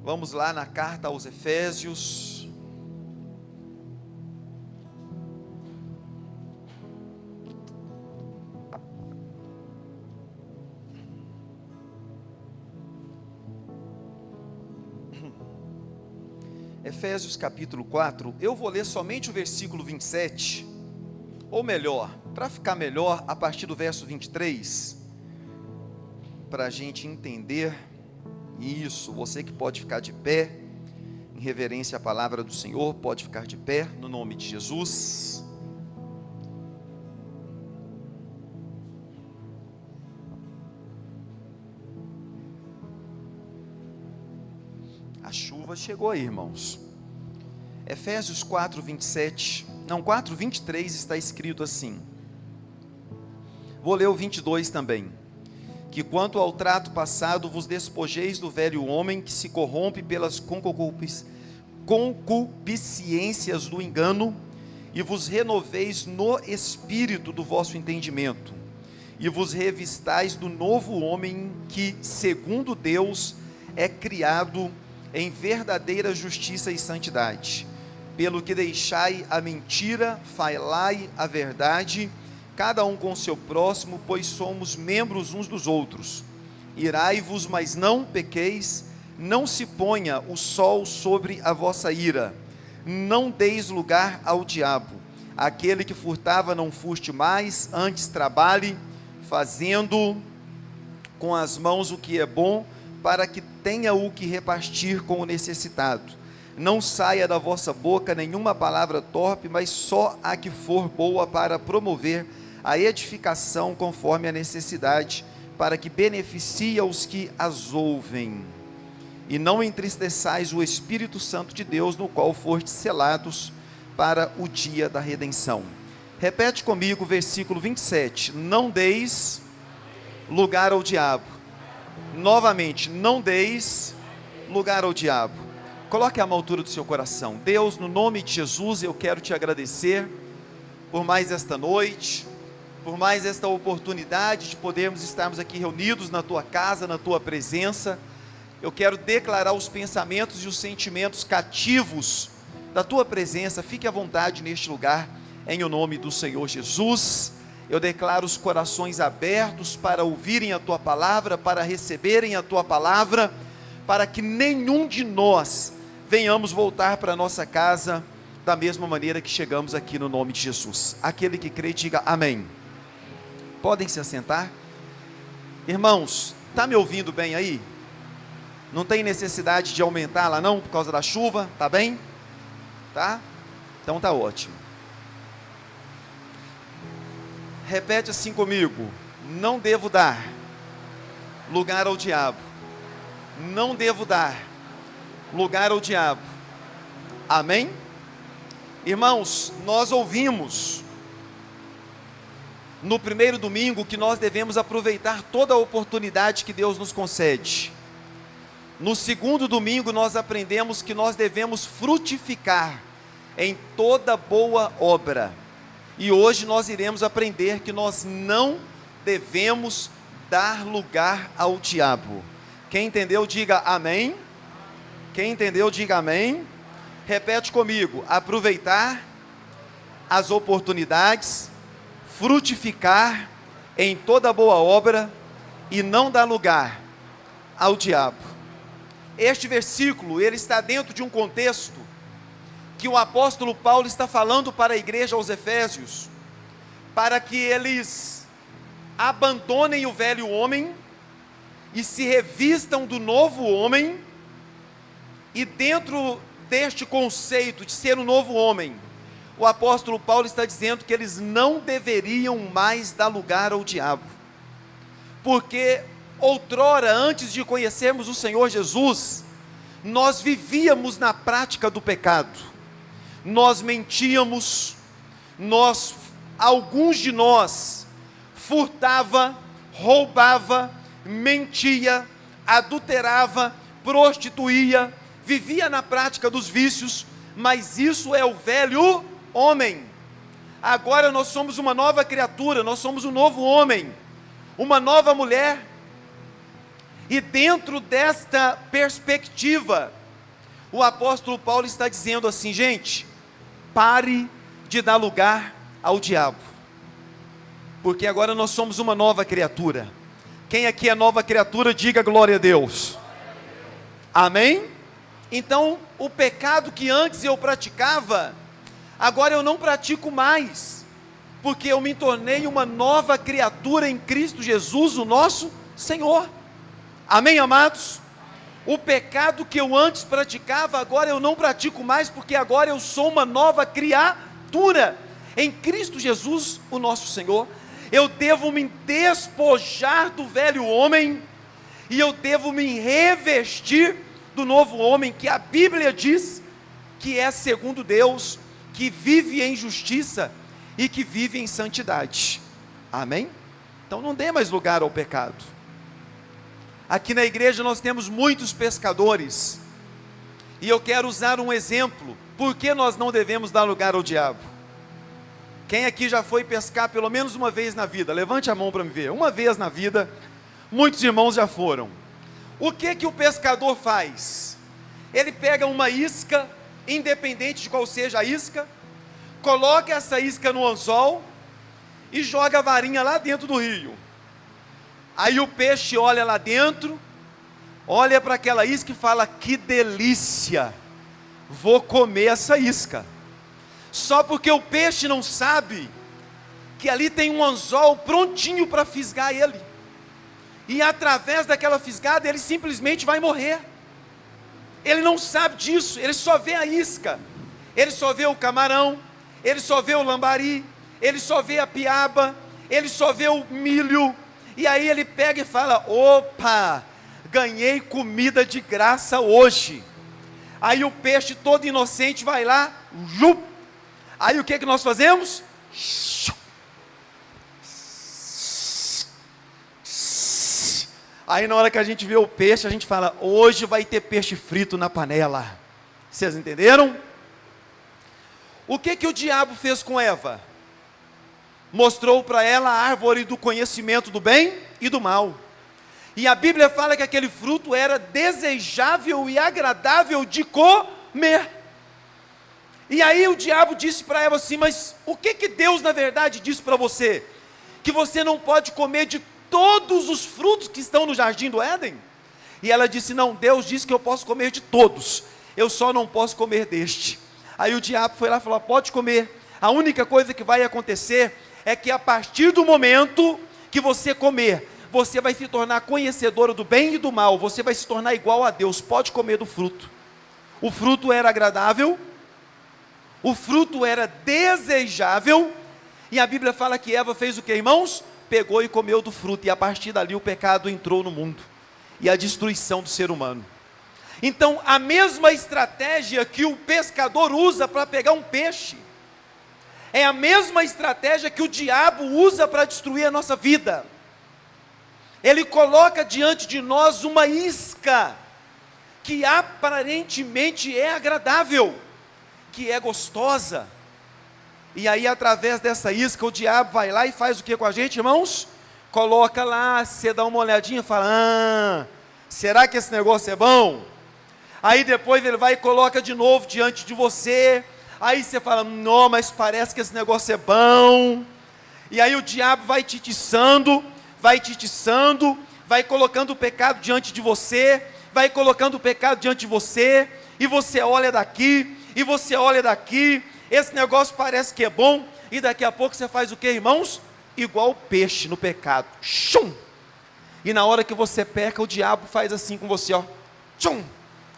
Vamos lá na carta aos Efésios. Efésios capítulo 4, eu vou ler somente o versículo 27, ou melhor, para ficar melhor, a partir do verso 23, para a gente entender isso. Você que pode ficar de pé, em reverência à palavra do Senhor, pode ficar de pé, no nome de Jesus. A chuva chegou aí, irmãos. Efésios 4, 27, não, 4, 23 está escrito assim. Vou ler o 22 também. Que quanto ao trato passado, vos despojeis do velho homem que se corrompe pelas concupiscências do engano, e vos renoveis no espírito do vosso entendimento, e vos revistais do novo homem que, segundo Deus, é criado em verdadeira justiça e santidade. Pelo que deixai a mentira, falai a verdade, cada um com seu próximo, pois somos membros uns dos outros. Irai-vos, mas não pequeis, não se ponha o sol sobre a vossa ira, não deis lugar ao diabo. Aquele que furtava, não furte mais, antes trabalhe, fazendo com as mãos o que é bom, para que tenha o que repartir com o necessitado. Não saia da vossa boca nenhuma palavra torpe, mas só a que for boa para promover a edificação conforme a necessidade, para que beneficie os que as ouvem. E não entristeçais o Espírito Santo de Deus, no qual fostes selados para o dia da redenção. Repete comigo o versículo 27. Não deis lugar ao diabo. Novamente, não deis lugar ao diabo. Coloque a mão à altura do seu coração. Deus, no nome de Jesus, eu quero te agradecer por mais esta noite, por mais esta oportunidade de podermos estarmos aqui reunidos na tua casa, na tua presença. Eu quero declarar os pensamentos e os sentimentos cativos da tua presença. Fique à vontade neste lugar, em o nome do Senhor Jesus. Eu declaro os corações abertos para ouvirem a tua palavra, para receberem a tua palavra, para que nenhum de nós venhamos voltar para a nossa casa da mesma maneira que chegamos aqui, no nome de Jesus. Aquele que crê, diga amém. Podem se assentar. Irmãos, está me ouvindo bem aí? Não tem necessidade de aumentar lá não, por causa da chuva, tá bem? Tá? Então tá ótimo. Repete assim comigo: não devo dar lugar ao diabo. Não devo dar lugar ao diabo. Amém? Irmãos, nós ouvimos no primeiro domingo que nós devemos aproveitar toda a oportunidade que Deus nos concede. No segundo domingo nós aprendemos que nós devemos frutificar em toda boa obra. E hoje nós iremos aprender que nós não devemos dar lugar ao diabo. Quem entendeu, diga amém. Quem entendeu, diga amém. Repete comigo: aproveitar as oportunidades, frutificar em toda boa obra e não dar lugar ao diabo. Este versículo, ele está dentro de um contexto que o apóstolo Paulo está falando para a igreja aos Efésios, para que eles abandonem o velho homem e se revistam do novo homem. E dentro deste conceito de ser um novo homem, o apóstolo Paulo está dizendo que eles não deveriam mais dar lugar ao diabo, porque outrora, antes de conhecermos o Senhor Jesus, nós vivíamos na prática do pecado. Nós mentíamos, alguns de nós furtava, roubava, mentia, adulterava, prostituía, vivia na prática dos vícios, mas isso é o velho homem. Agora nós somos uma nova criatura, nós somos um novo homem, uma nova mulher. E dentro desta perspectiva, o apóstolo Paulo está dizendo assim: gente, pare de dar lugar ao diabo, porque agora nós somos uma nova criatura. Quem aqui é nova criatura, diga glória a Deus. Amém? Então, o pecado que antes eu praticava, agora eu não pratico mais, porque eu me tornei uma nova criatura em Cristo Jesus, o nosso Senhor. Amém, amados? O pecado que eu antes praticava, agora eu não pratico mais, porque agora eu sou uma nova criatura em Cristo Jesus, o nosso Senhor. Eu devo me despojar do velho homem, e eu devo me revestir do novo homem, que a Bíblia diz que é segundo Deus, que vive em justiça e que vive em santidade. Amém? Então não dê mais lugar ao pecado. Aqui na igreja nós temos muitos pescadores, e eu quero usar um exemplo, por que nós não devemos dar lugar ao diabo. Quem aqui já foi pescar pelo menos uma vez na vida? Levante a mão para me ver. Uma vez na vida, muitos irmãos já foram. O que o pescador faz? Ele pega uma isca, independente de qual seja a isca, coloca essa isca no anzol e joga a varinha lá dentro do rio. Aí o peixe olha lá dentro, olha para aquela isca e fala: que delícia, vou comer essa isca. Só porque o peixe não sabe que ali tem um anzol prontinho para fisgar ele, e através daquela fisgada ele simplesmente vai morrer. Ele não sabe disso, ele só vê a isca, ele só vê o camarão, ele só vê o lambari, ele só vê a piaba, ele só vê o milho, e aí ele pega e fala: opa, ganhei comida de graça hoje. Aí o peixe todo inocente vai lá, aí o que nós fazemos? Aí na hora que a gente vê o peixe, a gente fala: hoje vai ter peixe frito na panela. Vocês entenderam? O que o diabo fez com Eva? Mostrou para ela a árvore do conhecimento do bem e do mal. E a Bíblia fala que aquele fruto era desejável e agradável de comer. E aí o diabo disse para Eva assim: mas o que Deus na verdade disse para você? Que você não pode comer de todos os frutos que estão no jardim do Éden? E ela disse: não, Deus disse que eu posso comer de todos, eu só não posso comer deste. Aí o diabo foi lá e falou: pode comer, a única coisa que vai acontecer é que a partir do momento que você comer, você vai se tornar conhecedora do bem e do mal, você vai se tornar igual a Deus, pode comer do fruto. O fruto era agradável, o fruto era desejável, e a Bíblia fala que Eva fez o que, irmãos? Pegou e comeu do fruto, e a partir dali o pecado entrou no mundo, e a destruição do ser humano. Então a mesma estratégia que o pescador usa para pegar um peixe, é a mesma estratégia que o diabo usa para destruir a nossa vida. Ele coloca diante de nós uma isca, que aparentemente é agradável, que é gostosa, e aí através dessa isca o diabo vai lá e faz o que com a gente, irmãos? Coloca lá, você dá uma olhadinha e fala: será que esse negócio é bom? Aí depois ele vai e coloca de novo diante de você, aí você fala: não, mas parece que esse negócio é bom. E aí o diabo vai te tiçando, vai colocando o pecado diante de você, vai colocando o pecado diante de você, e você olha daqui, e você olha daqui, esse negócio parece que é bom, e daqui a pouco você faz o que, irmãos? Igual o peixe no pecado, chum! E na hora que você peca, o diabo faz assim com você, ó, chum!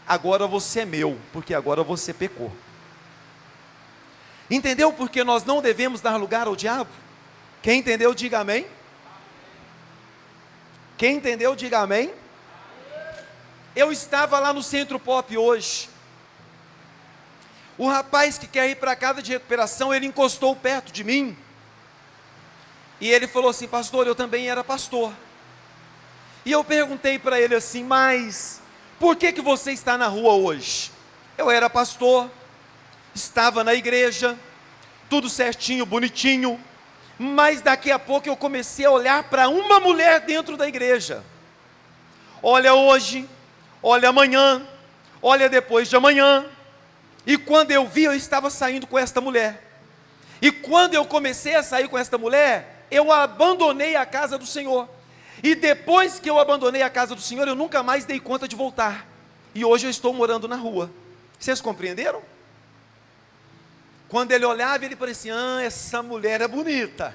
Agora você é meu, porque agora você pecou. Entendeu porque nós não devemos dar lugar ao diabo? Quem entendeu, diga amém. Quem entendeu, diga amém. Eu estava lá no Centro Pop hoje. O rapaz que quer ir para a casa de recuperação, ele encostou perto de mim, e ele falou assim: pastor, eu também era pastor. E eu perguntei para ele assim: mas por que você está na rua hoje? Eu era pastor, estava na igreja, tudo certinho, bonitinho, mas daqui a pouco eu comecei a olhar para uma mulher dentro da igreja. Olha hoje, olha amanhã, Olha, depois de amanhã, e quando eu vi, eu estava saindo com esta mulher. E quando eu comecei a sair com esta mulher, eu abandonei a casa do Senhor. E depois que eu abandonei a casa do Senhor, eu nunca mais dei conta de voltar. E hoje eu estou morando na rua. Vocês compreenderam? Quando ele olhava, ele parecia, essa mulher é bonita.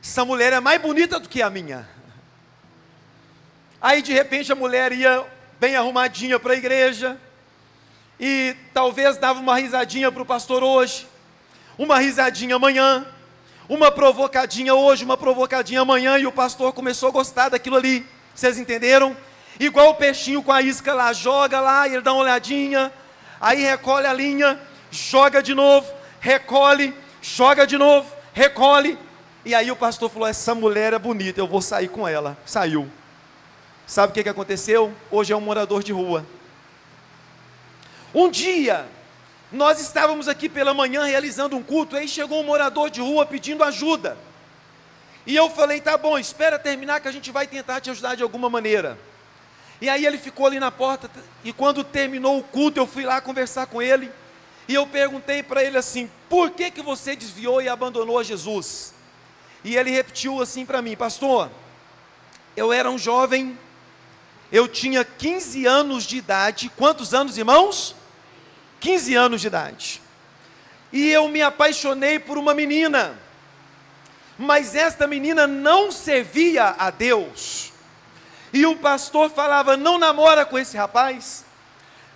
Essa mulher é mais bonita do que a minha. Aí de repente a mulher ia bem arrumadinha para a igreja, e talvez dava uma risadinha para o pastor hoje, uma risadinha amanhã, uma provocadinha hoje, uma provocadinha amanhã, e o pastor começou a gostar daquilo ali. Vocês entenderam? Igual o peixinho com a isca lá, joga lá, ele dá uma olhadinha, aí recolhe a linha, joga de novo, recolhe, joga de novo, recolhe. E aí o pastor falou, essa mulher é bonita, eu vou sair com ela. Saiu. Sabe o que aconteceu? Hoje é um morador de rua. Um dia, nós estávamos aqui pela manhã realizando um culto, aí chegou um morador de rua pedindo ajuda. E eu falei, tá bom, espera terminar que a gente vai tentar te ajudar de alguma maneira. E aí ele ficou ali na porta, e quando terminou o culto, eu fui lá conversar com ele, e eu perguntei para ele assim, por que você desviou e abandonou a Jesus? E ele repetiu assim para mim, pastor, eu era um jovem, eu tinha 15 anos de idade, quantos anos, irmãos? 15 anos de idade, e eu me apaixonei por uma menina, mas esta menina não servia a Deus, e o pastor falava, não namora com esse rapaz,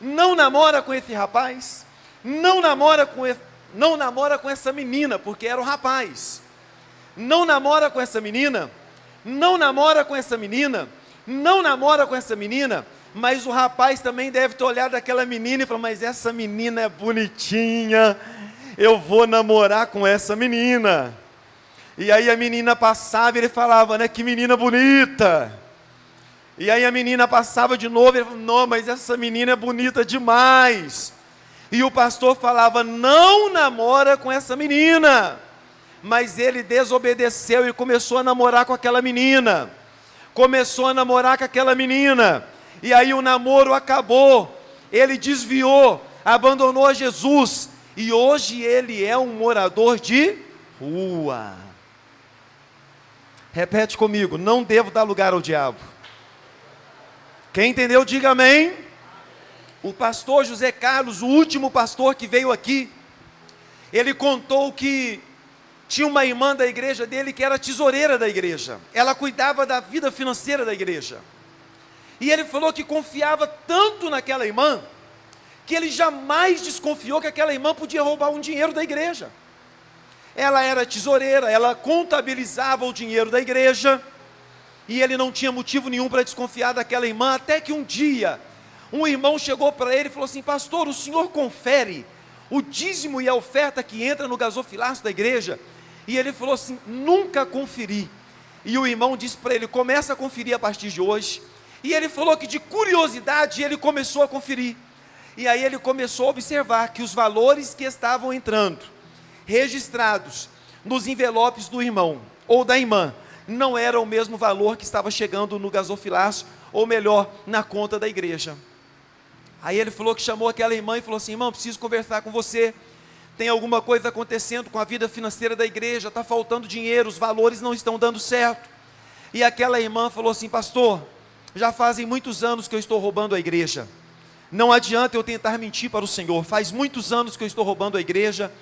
não namora com esse rapaz, não namora com essa menina, porque era um rapaz, não namora com essa menina, não namora com essa menina, não namora com essa menina, mas o rapaz também deve ter olhado aquela menina e falado, mas essa menina é bonitinha, eu vou namorar com essa menina. E aí a menina passava e ele falava, né, que menina bonita. E aí a menina passava de novo e ele falava, não, mas essa menina é bonita demais. E o pastor falava, não namora com essa menina. Mas ele desobedeceu e começou a namorar com aquela menina. Começou a namorar com aquela menina. E aí o namoro acabou. Ele desviou, abandonou a Jesus. E hoje ele é um morador de rua. Repete comigo, não devo dar lugar ao diabo. Quem entendeu, diga amém. O pastor José Carlos, o último pastor que veio aqui, ele contou que tinha uma irmã da igreja dele que era tesoureira da igreja. Ela cuidava da vida financeira da igreja. E ele falou que confiava tanto naquela irmã, que ele jamais desconfiou que aquela irmã podia roubar um dinheiro da igreja. Ela era tesoureira, ela contabilizava o dinheiro da igreja, e ele não tinha motivo nenhum para desconfiar daquela irmã, até que um dia, um irmão chegou para ele e falou assim, pastor, o senhor confere o dízimo e a oferta que entra no gasofilaço da igreja? E ele falou assim, nunca conferi. E o irmão disse para ele, começa a conferir a partir de hoje. E ele falou que de curiosidade ele começou a conferir. E aí ele começou a observar que os valores que estavam entrando, registrados nos envelopes do irmão ou da irmã, não era o mesmo valor que estava chegando no gasofilaço, ou melhor, na conta da igreja. Aí ele falou que chamou aquela irmã e falou assim, irmão, preciso conversar com você, tem alguma coisa acontecendo com a vida financeira da igreja, está faltando dinheiro, os valores não estão dando certo. E aquela irmã falou assim, pastor, já fazem muitos anos que eu estou roubando a igreja, não adianta eu tentar mentir para o Senhor, faz muitos anos que eu estou roubando a igreja,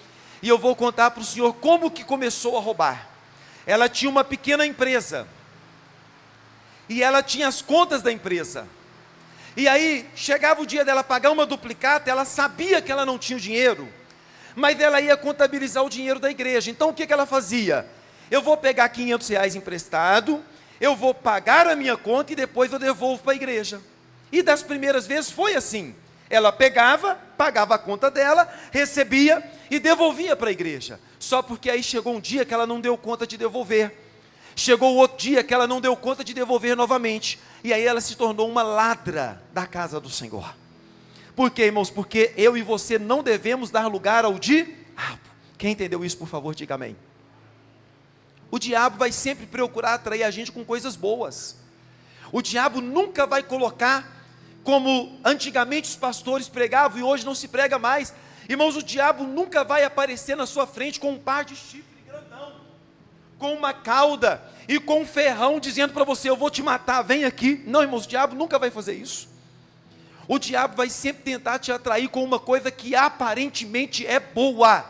e eu vou contar para o Senhor como que começou a roubar. Ela tinha uma pequena empresa, e ela tinha as contas da empresa, e aí chegava o dia dela pagar uma duplicata, ela sabia que ela não tinha o dinheiro, mas ela ia contabilizar o dinheiro da igreja. Então o que ela fazia? Eu vou pegar R$500 emprestado, eu vou pagar a minha conta e depois eu devolvo para a igreja. E das primeiras vezes foi assim, ela pegava, pagava a conta dela, recebia e devolvia para a igreja, só porque aí chegou um dia que ela não deu conta de devolver, chegou outro dia que ela não deu conta de devolver novamente, e aí ela se tornou uma ladra da casa do Senhor. Por quê, irmãos? Porque eu e você não devemos dar lugar ao diabo. Quem entendeu isso, por favor, diga amém. O diabo vai sempre procurar atrair a gente com coisas boas. O diabo nunca vai colocar como antigamente os pastores pregavam e hoje não se prega mais. Irmãos, o diabo nunca vai aparecer na sua frente com um par de chifre grandão, com uma cauda e com um ferrão dizendo para você: eu vou te matar, vem aqui. Não, irmãos, o diabo nunca vai fazer isso. O diabo vai sempre tentar te atrair com uma coisa que aparentemente é boa,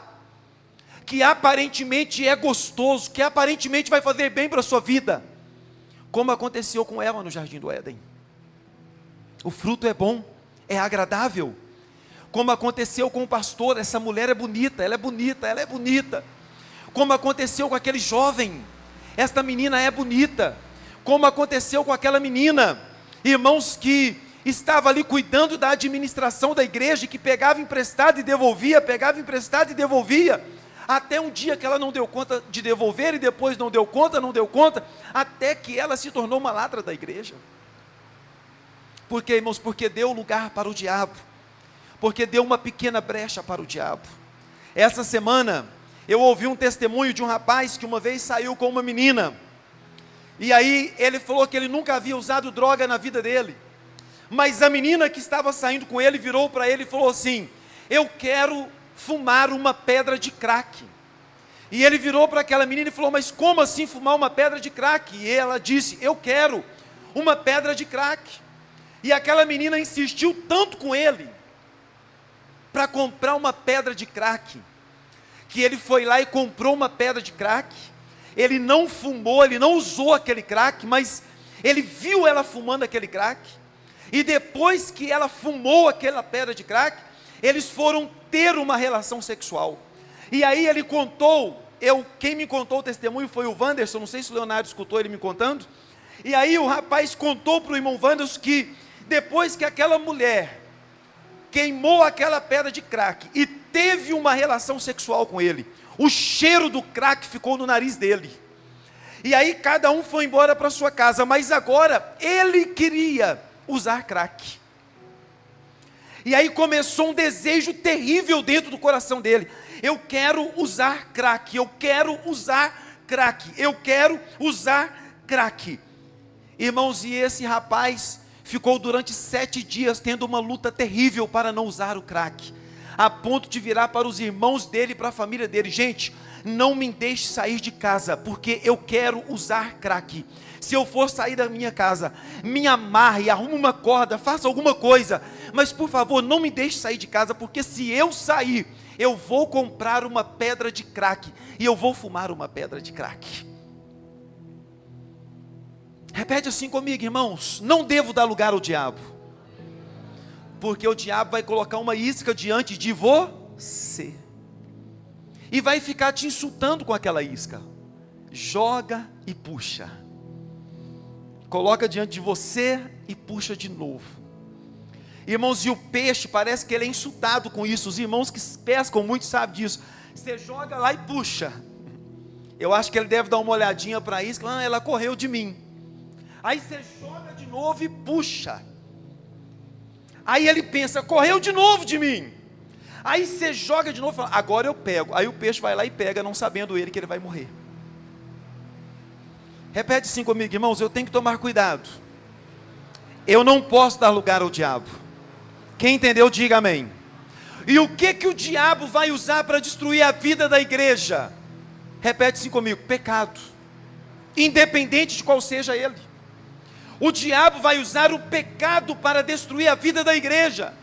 que aparentemente é gostoso, que aparentemente vai fazer bem para a sua vida, como aconteceu com Eva no jardim do Éden. O fruto é bom, é agradável, como aconteceu com o pastor. Essa mulher é bonita, ela é bonita, ela é bonita, como aconteceu com aquele jovem, esta menina é bonita, como aconteceu com aquela menina, irmãos, que estava ali cuidando da administração da igreja, que pegava emprestado e devolvia, pegava emprestado e devolvia, até um dia que ela não deu conta de devolver, e depois não deu conta, até que ela se tornou uma ladra da igreja. Por quê, irmãos? Porque deu lugar para o diabo, porque deu uma pequena brecha para o diabo. Essa semana, eu ouvi um testemunho de um rapaz que uma vez saiu com uma menina, e aí ele falou que ele nunca havia usado droga na vida dele, mas a menina que estava saindo com ele virou para ele e falou assim: eu quero fumar uma pedra de crack. E ele virou para aquela menina e falou: mas como assim fumar uma pedra de crack? E ela disse: eu quero uma pedra de crack. E aquela menina insistiu tanto com ele para comprar uma pedra de crack, que ele foi lá e comprou uma pedra de crack. Ele não fumou, ele não usou aquele crack, mas ele viu ela fumando aquele crack, e depois que ela fumou aquela pedra de crack, eles foram ter uma relação sexual. E aí ele contou, quem me contou o testemunho foi o Wanderson, não sei se o Leonardo escutou ele me contando. E aí o rapaz contou para o irmão Wanderson que depois que aquela mulher queimou aquela pedra de crack e teve uma relação sexual com ele, o cheiro do crack ficou no nariz dele. E aí cada um foi embora para sua casa, mas agora ele queria usar crack. E aí começou um desejo terrível dentro do coração dele: eu quero usar crack, eu quero usar crack, eu quero usar crack. Irmãos, e esse rapaz ficou durante 7 dias tendo uma luta terrível para não usar o crack, a ponto de virar para os irmãos dele, para a família dele: gente, não me deixe sair de casa, porque eu quero usar crack. Se eu for sair da minha casa, me amarre, arrume uma corda, faça alguma coisa, mas por favor, não me deixe sair de casa, porque se eu sair, eu vou comprar uma pedra de crack, e eu vou fumar uma pedra de crack. Repete assim comigo, irmãos: não devo dar lugar ao diabo, porque o diabo vai colocar uma isca diante de você, e vai ficar te insultando com aquela isca. Joga e puxa, coloca diante de você e puxa de novo. Irmãos, e o peixe parece que ele é insultado com isso. Os irmãos que pescam muito sabem disso. Você joga lá e puxa, eu acho que ele deve dar uma olhadinha para a isca: ela correu de mim. Aí você joga de novo e puxa, aí ele pensa: correu de novo de mim. Aí você joga de novo e fala: agora eu pego. Aí o peixe vai lá e pega, não sabendo ele que ele vai morrer. Repete assim comigo, irmãos: eu tenho que tomar cuidado, eu não posso dar lugar ao diabo. Quem entendeu, diga amém. E o que o diabo vai usar para destruir a vida da igreja? Repete assim comigo: pecado, independente de qual seja ele. O diabo vai usar o pecado para destruir a vida da igreja.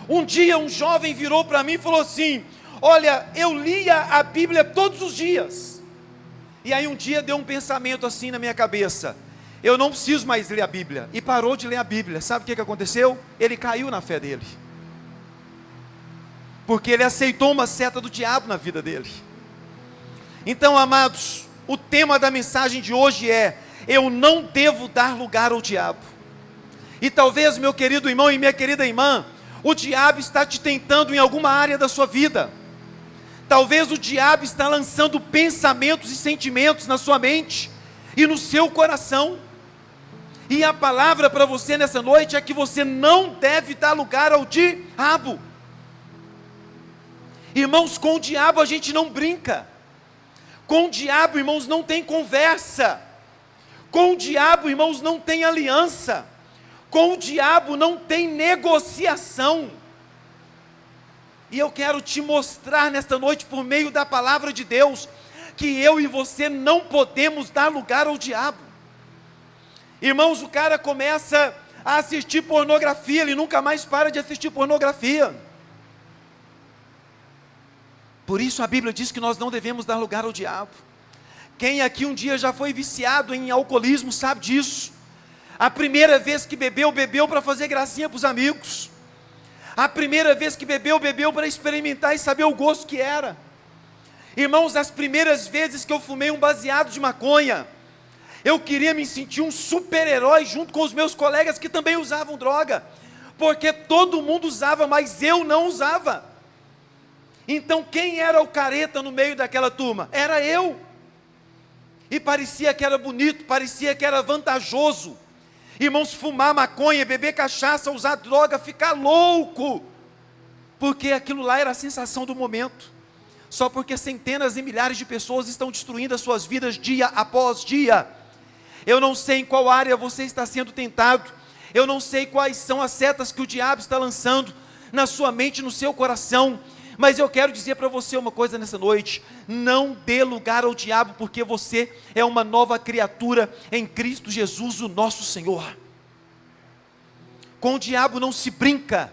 Um dia um jovem virou para mim e falou assim: olha, eu lia a Bíblia todos os dias. E aí um dia deu um pensamento assim na minha cabeça: eu não preciso mais ler a Bíblia. E parou de ler a Bíblia. Sabe o que aconteceu? Ele caiu na fé dele, porque ele aceitou uma seta do diabo na vida dele. Então, amados, o tema da mensagem de hoje é: eu não devo dar lugar ao diabo. E talvez, meu querido irmão e minha querida irmã, o diabo está te tentando em alguma área da sua vida. Talvez o diabo está lançando pensamentos e sentimentos na sua mente e no seu coração. E a palavra para você nessa noite é que você não deve dar lugar ao diabo. Irmãos, com o diabo a gente não brinca. Com o diabo, irmãos, não tem conversa. Com o diabo, irmãos, não tem aliança. Com o diabo não tem negociação. E eu quero te mostrar nesta noite, por meio da palavra de Deus, que eu e você não podemos dar lugar ao diabo. Irmãos, o cara começa a assistir pornografia, ele nunca mais para de assistir pornografia. Por isso a Bíblia diz que nós não devemos dar lugar ao diabo. Quem aqui um dia já foi viciado em alcoolismo sabe disso. A primeira vez que bebeu, bebeu para fazer gracinha para os amigos. A primeira vez que bebeu, bebeu para experimentar e saber o gosto que era. Irmãos, as primeiras vezes que eu fumei um baseado de maconha, eu queria me sentir um super-herói junto com os meus colegas que também usavam droga, porque todo mundo usava, mas eu não usava. Então quem era o careta no meio daquela turma? Era eu. E parecia que era bonito, parecia que era vantajoso. Irmãos, fumar maconha, beber cachaça, usar droga, ficar louco, porque aquilo lá era a sensação do momento. Só porque centenas e milhares de pessoas estão destruindo as suas vidas dia após dia. Eu não sei em qual área você está sendo tentado, eu não sei quais são as setas que o diabo está lançando na sua mente, no seu coração, mas eu quero dizer para você uma coisa nessa noite: não dê lugar ao diabo, porque você é uma nova criatura em Cristo Jesus, o nosso Senhor. Com o diabo não se brinca.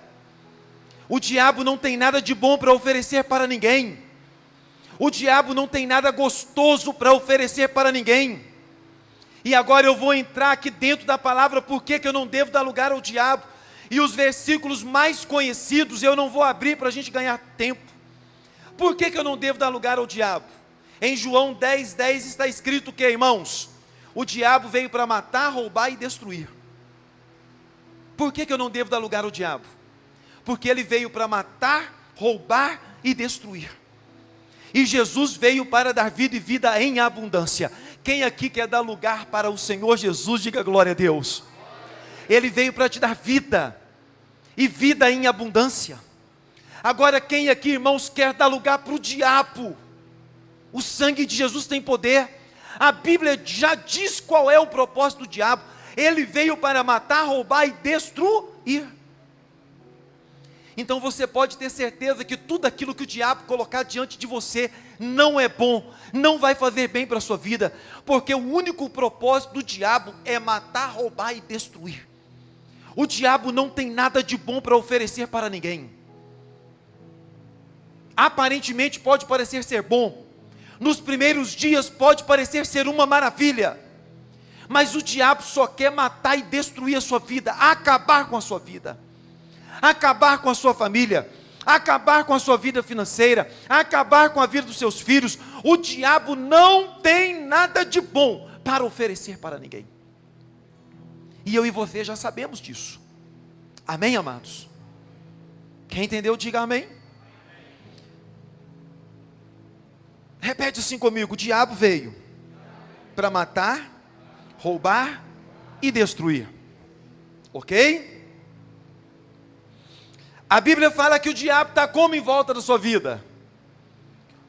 O diabo não tem nada de bom para oferecer para ninguém. O diabo não tem nada gostoso para oferecer para ninguém. E agora eu vou entrar aqui dentro da palavra, por que eu não devo dar lugar ao diabo. E os versículos mais conhecidos eu não vou abrir para a gente ganhar tempo. Por que eu não devo dar lugar ao diabo? Em João 10:10 está escrito que, irmãos, o diabo veio para matar, roubar e destruir. Por que eu não devo dar lugar ao diabo? Porque ele veio para matar, roubar e destruir. E Jesus veio para dar vida e vida em abundância. Quem aqui quer dar lugar para o Senhor Jesus, diga glória a Deus. Ele veio para te dar vida, e vida em abundância. Agora quem aqui, irmãos, quer dar lugar para o diabo? O sangue de Jesus tem poder. A Bíblia já diz qual é o propósito do diabo. Ele veio para matar, roubar e destruir. Então você pode ter certeza que tudo aquilo que o diabo colocar diante de você não é bom, não vai fazer bem para a sua vida, porque o único propósito do diabo é matar, roubar e destruir. O diabo não tem nada de bom para oferecer para ninguém. Aparentemente pode parecer ser bom, nos primeiros dias pode parecer ser uma maravilha, mas o diabo só quer matar e destruir a sua vida, acabar com a sua vida, acabar com a sua família, acabar com a sua vida financeira, acabar com a vida dos seus filhos. O diabo não tem nada de bom para oferecer para ninguém. E eu e você já sabemos disso. Amém, amados? Quem entendeu, diga amém. Repete assim comigo: o diabo veio para matar, roubar e destruir. Ok? A Bíblia fala que o diabo está como em volta da sua vida?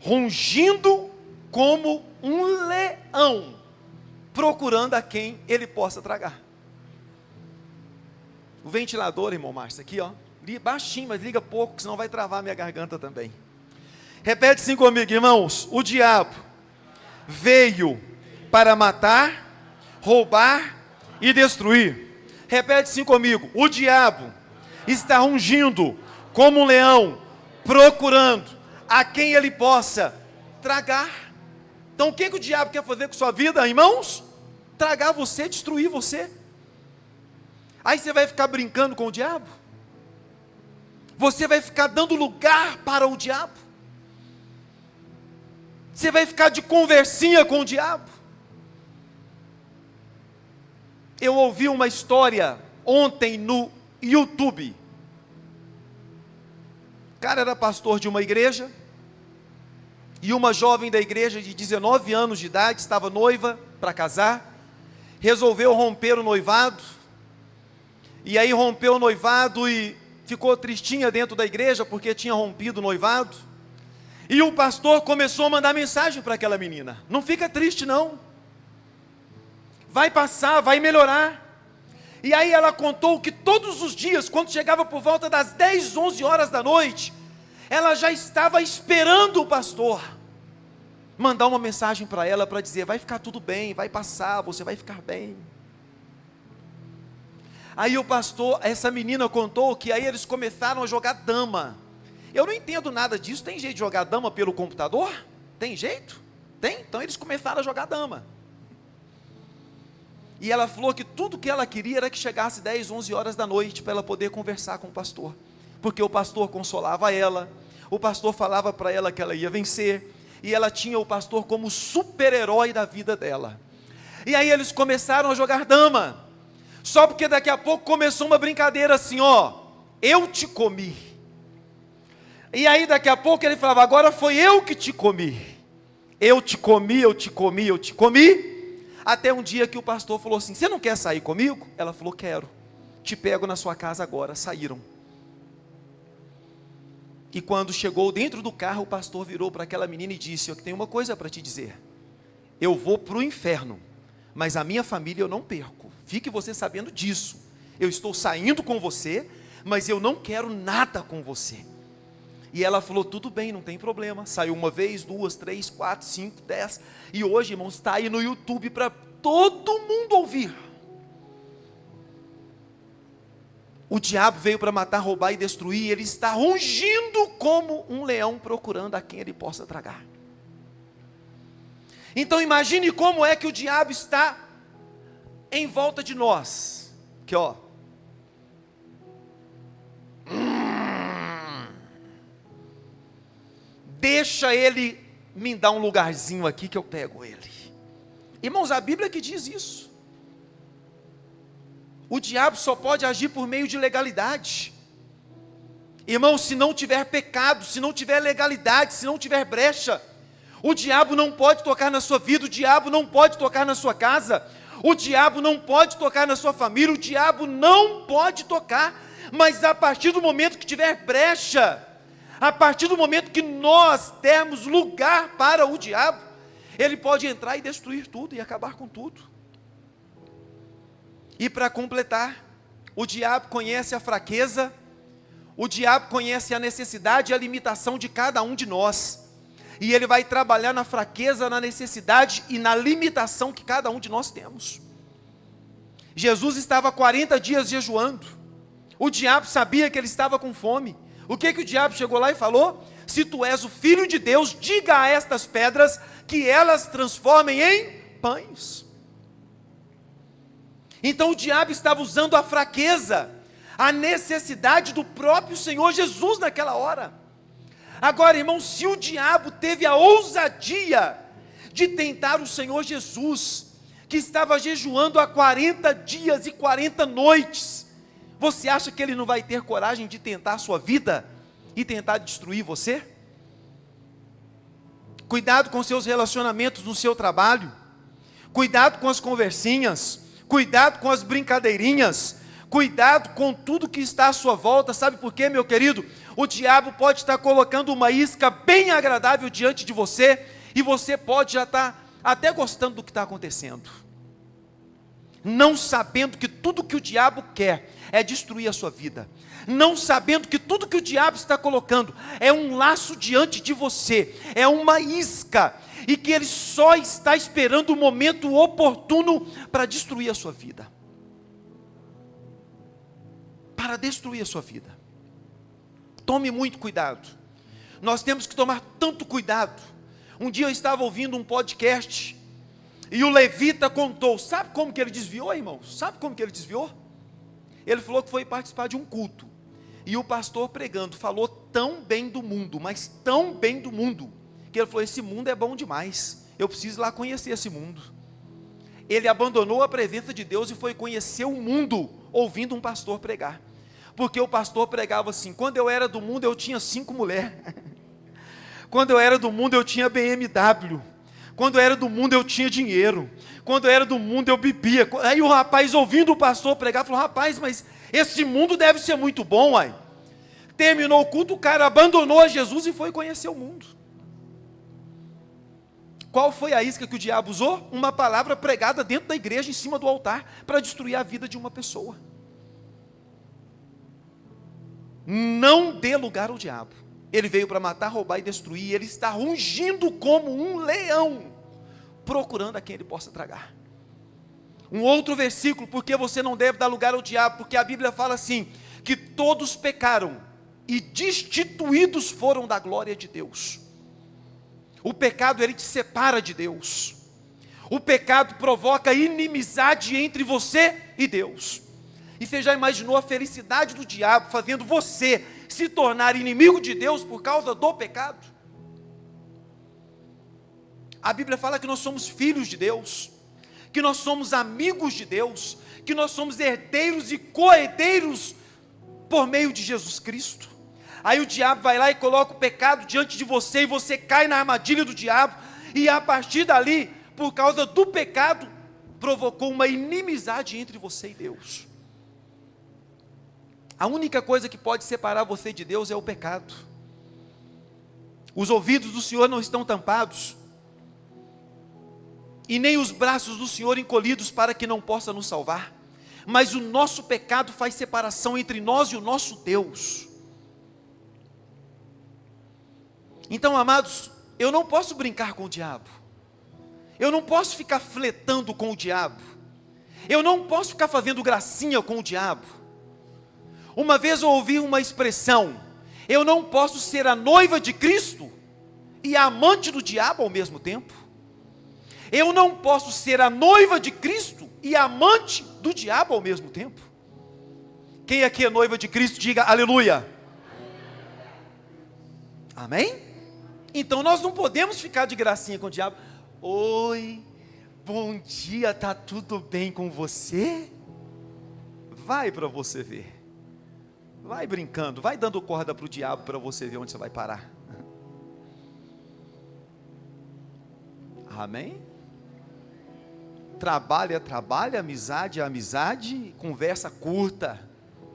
Rungindo como um leão, procurando a quem ele possa tragar. O ventilador, irmão Márcio, aqui ó, baixinho, mas liga pouco, senão vai travar minha garganta também. Repete assim comigo, irmãos: o diabo veio para matar, roubar e destruir. Repete assim comigo: o diabo está rungindo como um leão, procurando a quem ele possa tragar. Então o que o diabo quer fazer com sua vida, irmãos? Tragar você, destruir você. Aí você vai ficar brincando com o diabo? Você vai ficar dando lugar para o diabo? Você vai ficar de conversinha com o diabo? Eu ouvi uma história ontem no YouTube. O cara era pastor de uma igreja, e uma jovem da igreja de 19 anos de idade, estava noiva para casar, resolveu romper o noivado, e aí rompeu o noivado e ficou tristinha dentro da igreja, porque tinha rompido o noivado, e o pastor começou a mandar mensagem para aquela menina: não fica triste não, vai passar, vai melhorar. E aí ela contou que todos os dias, quando chegava por volta das 10, 11 horas da noite, ela já estava esperando o pastor mandar uma mensagem para ela, para dizer: vai ficar tudo bem, vai passar, você vai ficar bem. Aí o pastor, essa menina contou que aí eles começaram a jogar dama. Eu não entendo nada disso. Tem jeito de jogar dama pelo computador? Tem jeito? Tem? Então eles começaram a jogar dama. E ela falou que tudo que ela queria era que chegasse 10, 11 horas da noite, para ela poder conversar com o pastor, porque o pastor consolava ela, o pastor falava para ela que ela ia vencer, e ela tinha o pastor como super-herói da vida dela. E aí eles começaram a jogar dama, só porque daqui a pouco começou uma brincadeira assim, ó: eu te comi. E aí daqui a pouco ele falava: agora foi eu que te comi. Eu te comi, eu te comi, eu te comi. Até um dia que o pastor falou assim: você não quer sair comigo? Ela falou: quero, te pego na sua casa agora. Saíram. E quando chegou dentro do carro, o pastor virou para aquela menina e disse: eu tenho uma coisa para te dizer, eu vou para o inferno, mas a minha família eu não perco, fique você sabendo disso. Eu estou saindo com você, mas eu não quero nada com você. E ela falou: tudo bem, não tem problema. Saiu uma vez, 2, 3, 4, 5, 10. E hoje, irmãos, está aí no YouTube para todo mundo ouvir. O diabo veio para matar, roubar e destruir. E ele está rugindo como um leão, procurando a quem ele possa tragar. Então imagine como é que o diabo está em volta de nós. Aqui, ó. Deixa ele me dar um lugarzinho aqui que eu pego ele. Irmãos, a Bíblia que diz isso. O diabo só pode agir por meio de legalidade. Irmãos, se não tiver pecado, se não tiver legalidade, se não tiver brecha, o diabo não pode tocar na sua vida, o diabo não pode tocar na sua casa, o diabo não pode tocar na sua família, o diabo não pode tocar. Mas a partir do momento que tiver brecha, a partir do momento que nós dermos lugar para o diabo, ele pode entrar e destruir tudo e acabar com tudo. E para completar, o diabo conhece a fraqueza, o diabo conhece a necessidade e a limitação de cada um de nós. E ele vai trabalhar na fraqueza, na necessidade e na limitação que cada um de nós temos. Jesus estava 40 dias jejuando. O diabo sabia que ele estava com fome. O que o diabo chegou lá e falou? Se tu és o filho de Deus, diga a estas pedras que elas transformem em pães. Então o diabo estava usando a fraqueza, a necessidade do próprio Senhor Jesus naquela hora. Agora, irmão, se o diabo teve a ousadia de tentar o Senhor Jesus, que estava jejuando há 40 dias e 40 noites, você acha que ele não vai ter coragem de tentar a sua vida e tentar destruir você? Cuidado com seus relacionamentos no seu trabalho, cuidado com as conversinhas, cuidado com as brincadeirinhas, cuidado com tudo que está à sua volta. Sabe por quê, meu querido? O diabo pode estar colocando uma isca bem agradável diante de você, e você pode já estar até gostando do que está acontecendo, não sabendo que tudo que o diabo quer é destruir a sua vida, não sabendo que tudo que o diabo está colocando é um laço diante de você, é uma isca, e que ele só está esperando o momento oportuno para destruir a sua vida, para destruir a sua vida. Tome muito cuidado, nós temos que tomar tanto cuidado. Um dia eu estava ouvindo um podcast, e o levita contou, sabe como que ele desviou, irmãos? Sabe como que ele desviou? Ele falou que foi participar de um culto, e o pastor pregando, falou tão bem do mundo, mas tão bem do mundo, que ele falou: esse mundo é bom demais, eu preciso ir lá conhecer esse mundo. Ele abandonou a presença de Deus e foi conhecer o mundo, ouvindo um pastor pregar, porque o pastor pregava assim: quando eu era do mundo eu tinha 5 mulheres, quando eu era do mundo eu tinha BMW, quando eu era do mundo eu tinha dinheiro, quando eu era do mundo eu bebia. Aí o rapaz, ouvindo o pastor pregar, falou: rapaz, mas esse mundo deve ser muito bom, uai. Terminou o culto, o cara abandonou a Jesus e foi conhecer o mundo. Qual foi a isca que o diabo usou? Uma palavra pregada dentro da igreja, em cima do altar, para destruir a vida de uma pessoa. Não dê lugar ao diabo. Ele veio para matar, roubar e destruir. Ele está rugindo como um leão, procurando a quem ele possa tragar. Um outro versículo, porque você não deve dar lugar ao diabo, porque a Bíblia fala assim, que todos pecaram e destituídos foram da glória de Deus. O pecado, ele te separa de Deus. O pecado provoca inimizade entre você e Deus. E você já imaginou a felicidade do diabo fazendo você se tornar inimigo de Deus por causa do pecado? A Bíblia fala que nós somos filhos de Deus, que nós somos amigos de Deus, que nós somos herdeiros e co-herdeiros por meio de Jesus Cristo. Aí o diabo vai lá e coloca o pecado diante de você, e você cai na armadilha do diabo, e a partir dali, por causa do pecado, provocou uma inimizade entre você e Deus. A única coisa que pode separar você de Deus é o pecado. Os ouvidos do Senhor não estão tampados, e nem os braços do Senhor encolhidos para que não possa nos salvar, mas o nosso pecado faz separação entre nós e o nosso Deus. Então, amados, eu não posso brincar com o diabo, eu não posso ficar fletando com o diabo, eu não posso ficar fazendo gracinha com o diabo. Uma vez eu ouvi uma expressão: eu não posso ser a noiva de Cristo e a amante do diabo ao mesmo tempo. Eu não posso ser a noiva de Cristo e amante do diabo ao mesmo tempo. Quem aqui é noiva de Cristo, diga aleluia. Amém? Então nós não podemos ficar de gracinha com o diabo. Oi, bom dia, tá tudo bem com você? Vai para você ver. Vai brincando, vai dando corda para o diabo para você ver onde você vai parar. Amém? Trabalho é trabalho, amizade é amizade, conversa curta.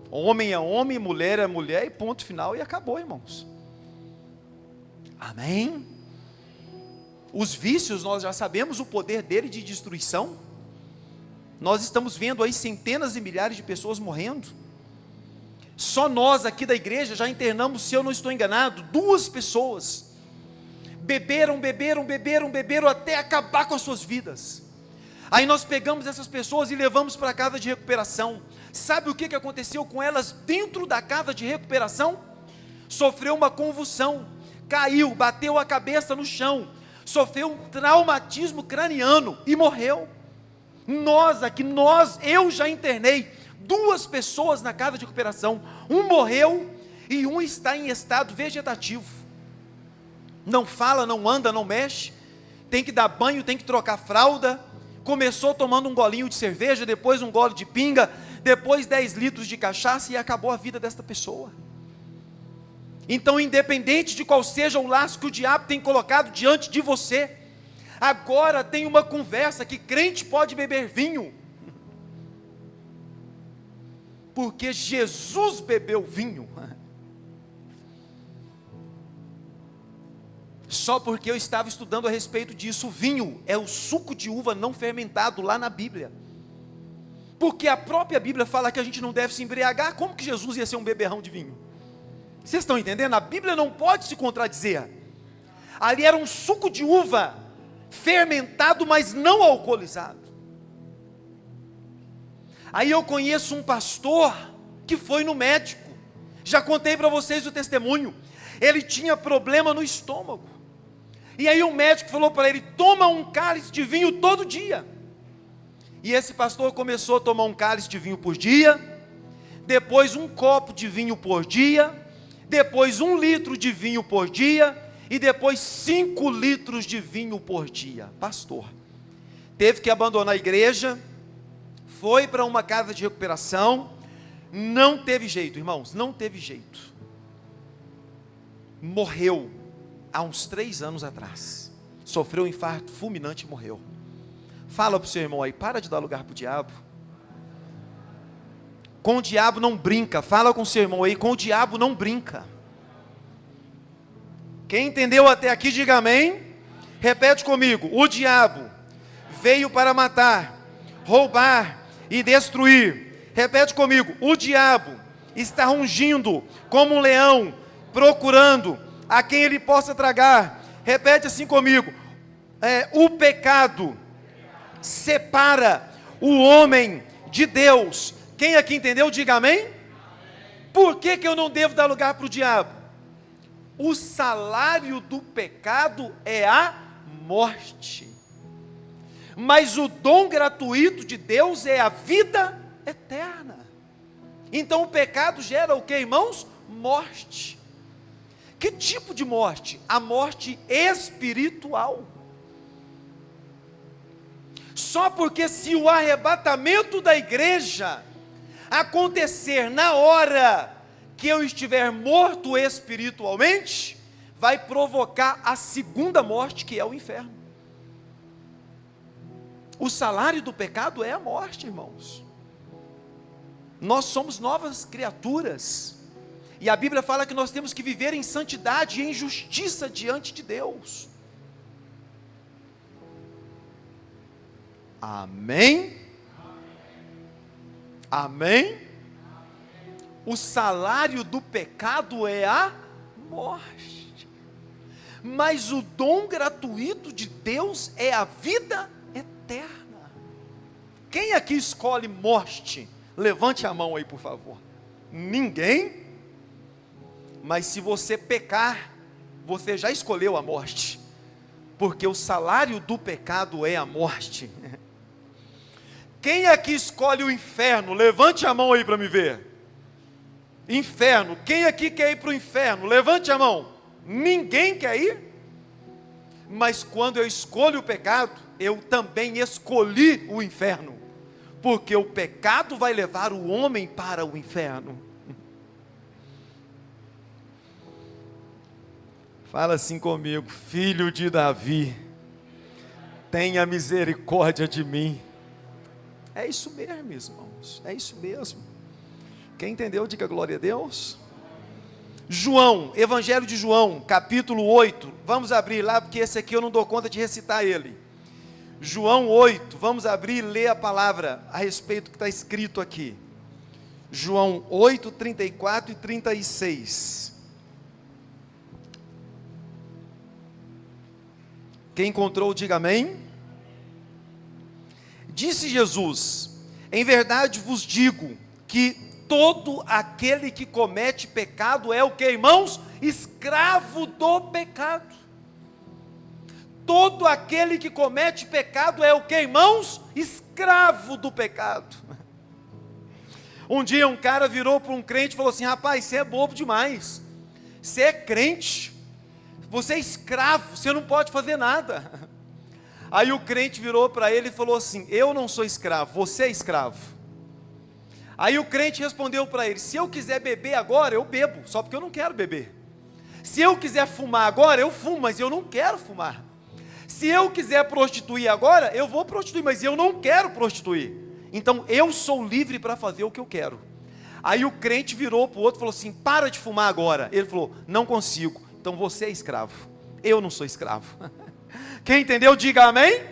Homem é homem, mulher é mulher, e ponto final, e acabou, irmãos. Amém? Os vícios, nós já sabemos o poder dele de destruição. Nós estamos vendo aí centenas e milhares de pessoas morrendo. Só nós aqui da igreja já internamos, se eu não estou enganado, 2 pessoas. Beberam até acabar com as suas vidas. Aí nós pegamos essas pessoas e levamos para a casa de recuperação. Sabe o que aconteceu com elas dentro da casa de recuperação? Sofreu uma convulsão, caiu, bateu a cabeça no chão, sofreu um traumatismo craniano e morreu. Eu já internei 2 pessoas na casa de recuperação. Um morreu e um está em estado vegetativo. Não fala, não anda, não mexe, tem que dar banho, tem que trocar fralda. Começou tomando um golinho de cerveja, depois um gole de pinga, depois 10 litros de cachaça, e acabou a vida desta pessoa. Então, independente de qual seja o laço que o diabo tem colocado diante de você, agora tem uma conversa que crente pode beber vinho, porque Jesus bebeu vinho. Só porque eu estava estudando a respeito disso. O vinho é o suco de uva não fermentado lá na Bíblia, porque a própria Bíblia fala que a gente não deve se embriagar. Como que Jesus ia ser um beberrão de vinho? Vocês estão entendendo? A Bíblia não pode se contradizer. Ali era um suco de uva fermentado, mas não alcoolizado. Aí eu conheço um pastor que foi no médico, já contei para vocês o testemunho. Ele tinha problema no estômago, e aí o médico falou para ele: toma um cálice de vinho todo dia. E esse pastor começou a tomar um cálice de vinho por dia, depois um copo de vinho por dia, depois 1 litro de vinho por dia, e depois 5 litros de vinho por dia. Pastor, teve que abandonar a igreja, foi para uma casa de recuperação, não teve jeito, irmãos, não teve jeito. Morreu há uns 3 anos atrás, sofreu um infarto fulminante e morreu. Fala para o seu irmão aí, para de dar lugar para o diabo. Com o diabo não brinca. Fala com o seu irmão aí, com o diabo não brinca. Quem entendeu até aqui, diga amém. Repete comigo: o diabo veio para matar, roubar e destruir. Repete comigo: o diabo está rugindo como um leão, procurando a quem ele possa tragar. Repete assim comigo: o pecado separa o homem de Deus. Quem aqui entendeu, diga amém. Por que eu não devo dar lugar para o diabo? O salário do pecado é a morte, mas o dom gratuito de Deus é a vida eterna. Então o pecado gera o que, irmãos? Morte. Que tipo de morte? A morte espiritual. Só porque se o arrebatamento da igreja acontecer na hora que eu estiver morto espiritualmente, vai provocar a segunda morte, que é o inferno. O salário do pecado é a morte, irmãos. Nós somos novas criaturas, e a Bíblia fala que nós temos que viver em santidade e em justiça diante de Deus. Amém? Amém? O salário do pecado é a morte, mas o dom gratuito de Deus é a vida eterna. Quem aqui escolhe morte? Levante a mão aí, por favor. Ninguém? Mas se você pecar, você já escolheu a morte, porque o salário do pecado é a morte. Quem aqui escolhe o inferno? Levante a mão aí para me ver. Inferno, quem aqui quer ir para o inferno? Levante a mão. Ninguém quer ir? Mas quando eu escolho o pecado, eu também escolhi o inferno, porque o pecado vai levar o homem para o inferno. Fala assim comigo: filho de Davi, tenha misericórdia de mim. É isso mesmo, irmãos, é isso mesmo. Quem entendeu, diga glória a Deus. João, Evangelho de João, capítulo 8, vamos abrir lá, porque esse aqui eu não dou conta de recitar ele. João 8, vamos abrir e ler a palavra a respeito do que está escrito aqui. João 8, 34 e 36. Quem encontrou, diga amém. Disse Jesus: em verdade vos digo que todo aquele que comete pecado é o que, irmãos? Escravo do pecado. Todo aquele que comete pecado é o que, irmãos? Escravo do pecado. Um dia um cara virou para um crente e falou assim: rapaz, você é bobo demais, você é crente, você é escravo, você não pode fazer nada. Aí o crente virou para ele e falou assim: eu não sou escravo, você é escravo. Aí o crente respondeu para ele: se eu quiser beber agora, eu bebo, só porque eu não quero beber. Se eu quiser fumar agora, eu fumo, mas eu não quero fumar. Se eu quiser prostituir agora, eu vou prostituir, mas eu não quero prostituir. Então eu sou livre para fazer o que eu quero. Aí o crente virou para o outro e falou assim: para de fumar agora. Ele falou: não consigo. Então você é escravo, eu não sou escravo. Quem entendeu, diga amém.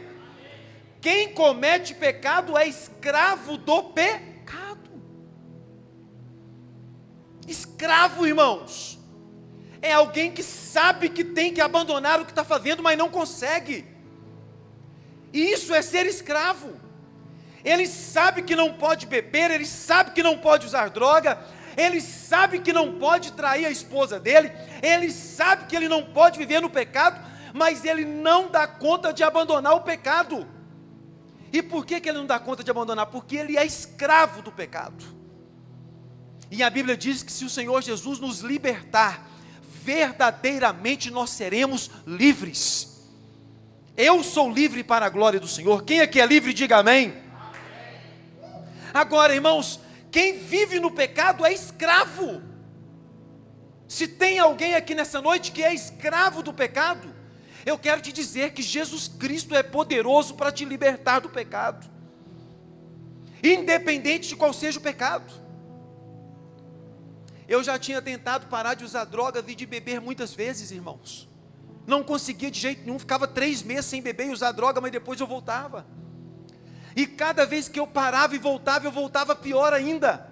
Quem comete pecado é escravo do pecado. Escravo, irmãos, é alguém que sabe que tem que abandonar o que está fazendo, mas não consegue. E isso é ser escravo. Ele sabe que não pode beber, ele sabe que não pode usar droga, ele sabe que não pode trair a esposa dele, ele sabe que ele não pode viver no pecado, mas ele não dá conta de abandonar o pecado. E por que ele não dá conta de abandonar? Porque ele é escravo do pecado. E a Bíblia diz que se o Senhor Jesus nos libertar, verdadeiramente nós seremos livres. Eu sou livre para a glória do Senhor. Quem aqui é livre, diga amém. Agora, irmãos, quem vive no pecado é escravo. Se tem alguém aqui nessa noite que é escravo do pecado, eu quero te dizer que Jesus Cristo é poderoso para te libertar do pecado, independente de qual seja o pecado. Eu já tinha tentado parar de usar drogas e de beber muitas vezes, irmãos, Não conseguia de jeito nenhum, ficava 3 meses sem beber e usar droga, mas depois eu voltava. E cada vez que eu parava e voltava, eu voltava pior ainda.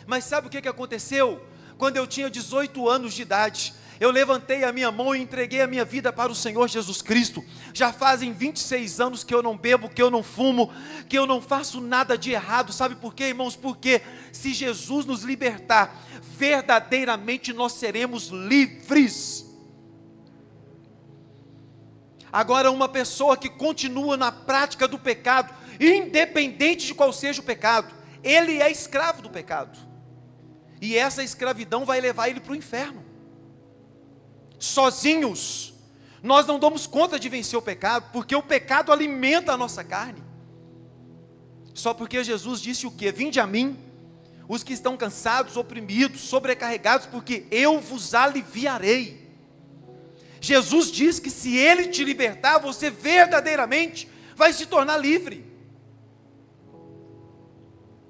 Mas sabe o que aconteceu? Quando eu tinha 18 anos de idade, eu levantei a minha mão e entreguei a minha vida para o Senhor Jesus Cristo. Já fazem 26 anos que eu não bebo, que eu não fumo, que eu não faço nada de errado. Sabe por quê, irmãos? Porque se Jesus nos libertar, verdadeiramente nós seremos livres. Agora, uma pessoa que continua na prática do pecado, independente de qual seja o pecado, ele é escravo do pecado. E essa escravidão vai levar ele para o inferno. Sozinhos, nós não damos conta de vencer o pecado, porque o pecado alimenta a nossa carne. Só porque Jesus disse o quê? Vinde a mim, os que estão cansados, oprimidos, sobrecarregados, porque eu vos aliviarei. Jesus diz que se Ele te libertar, você verdadeiramente vai se tornar livre.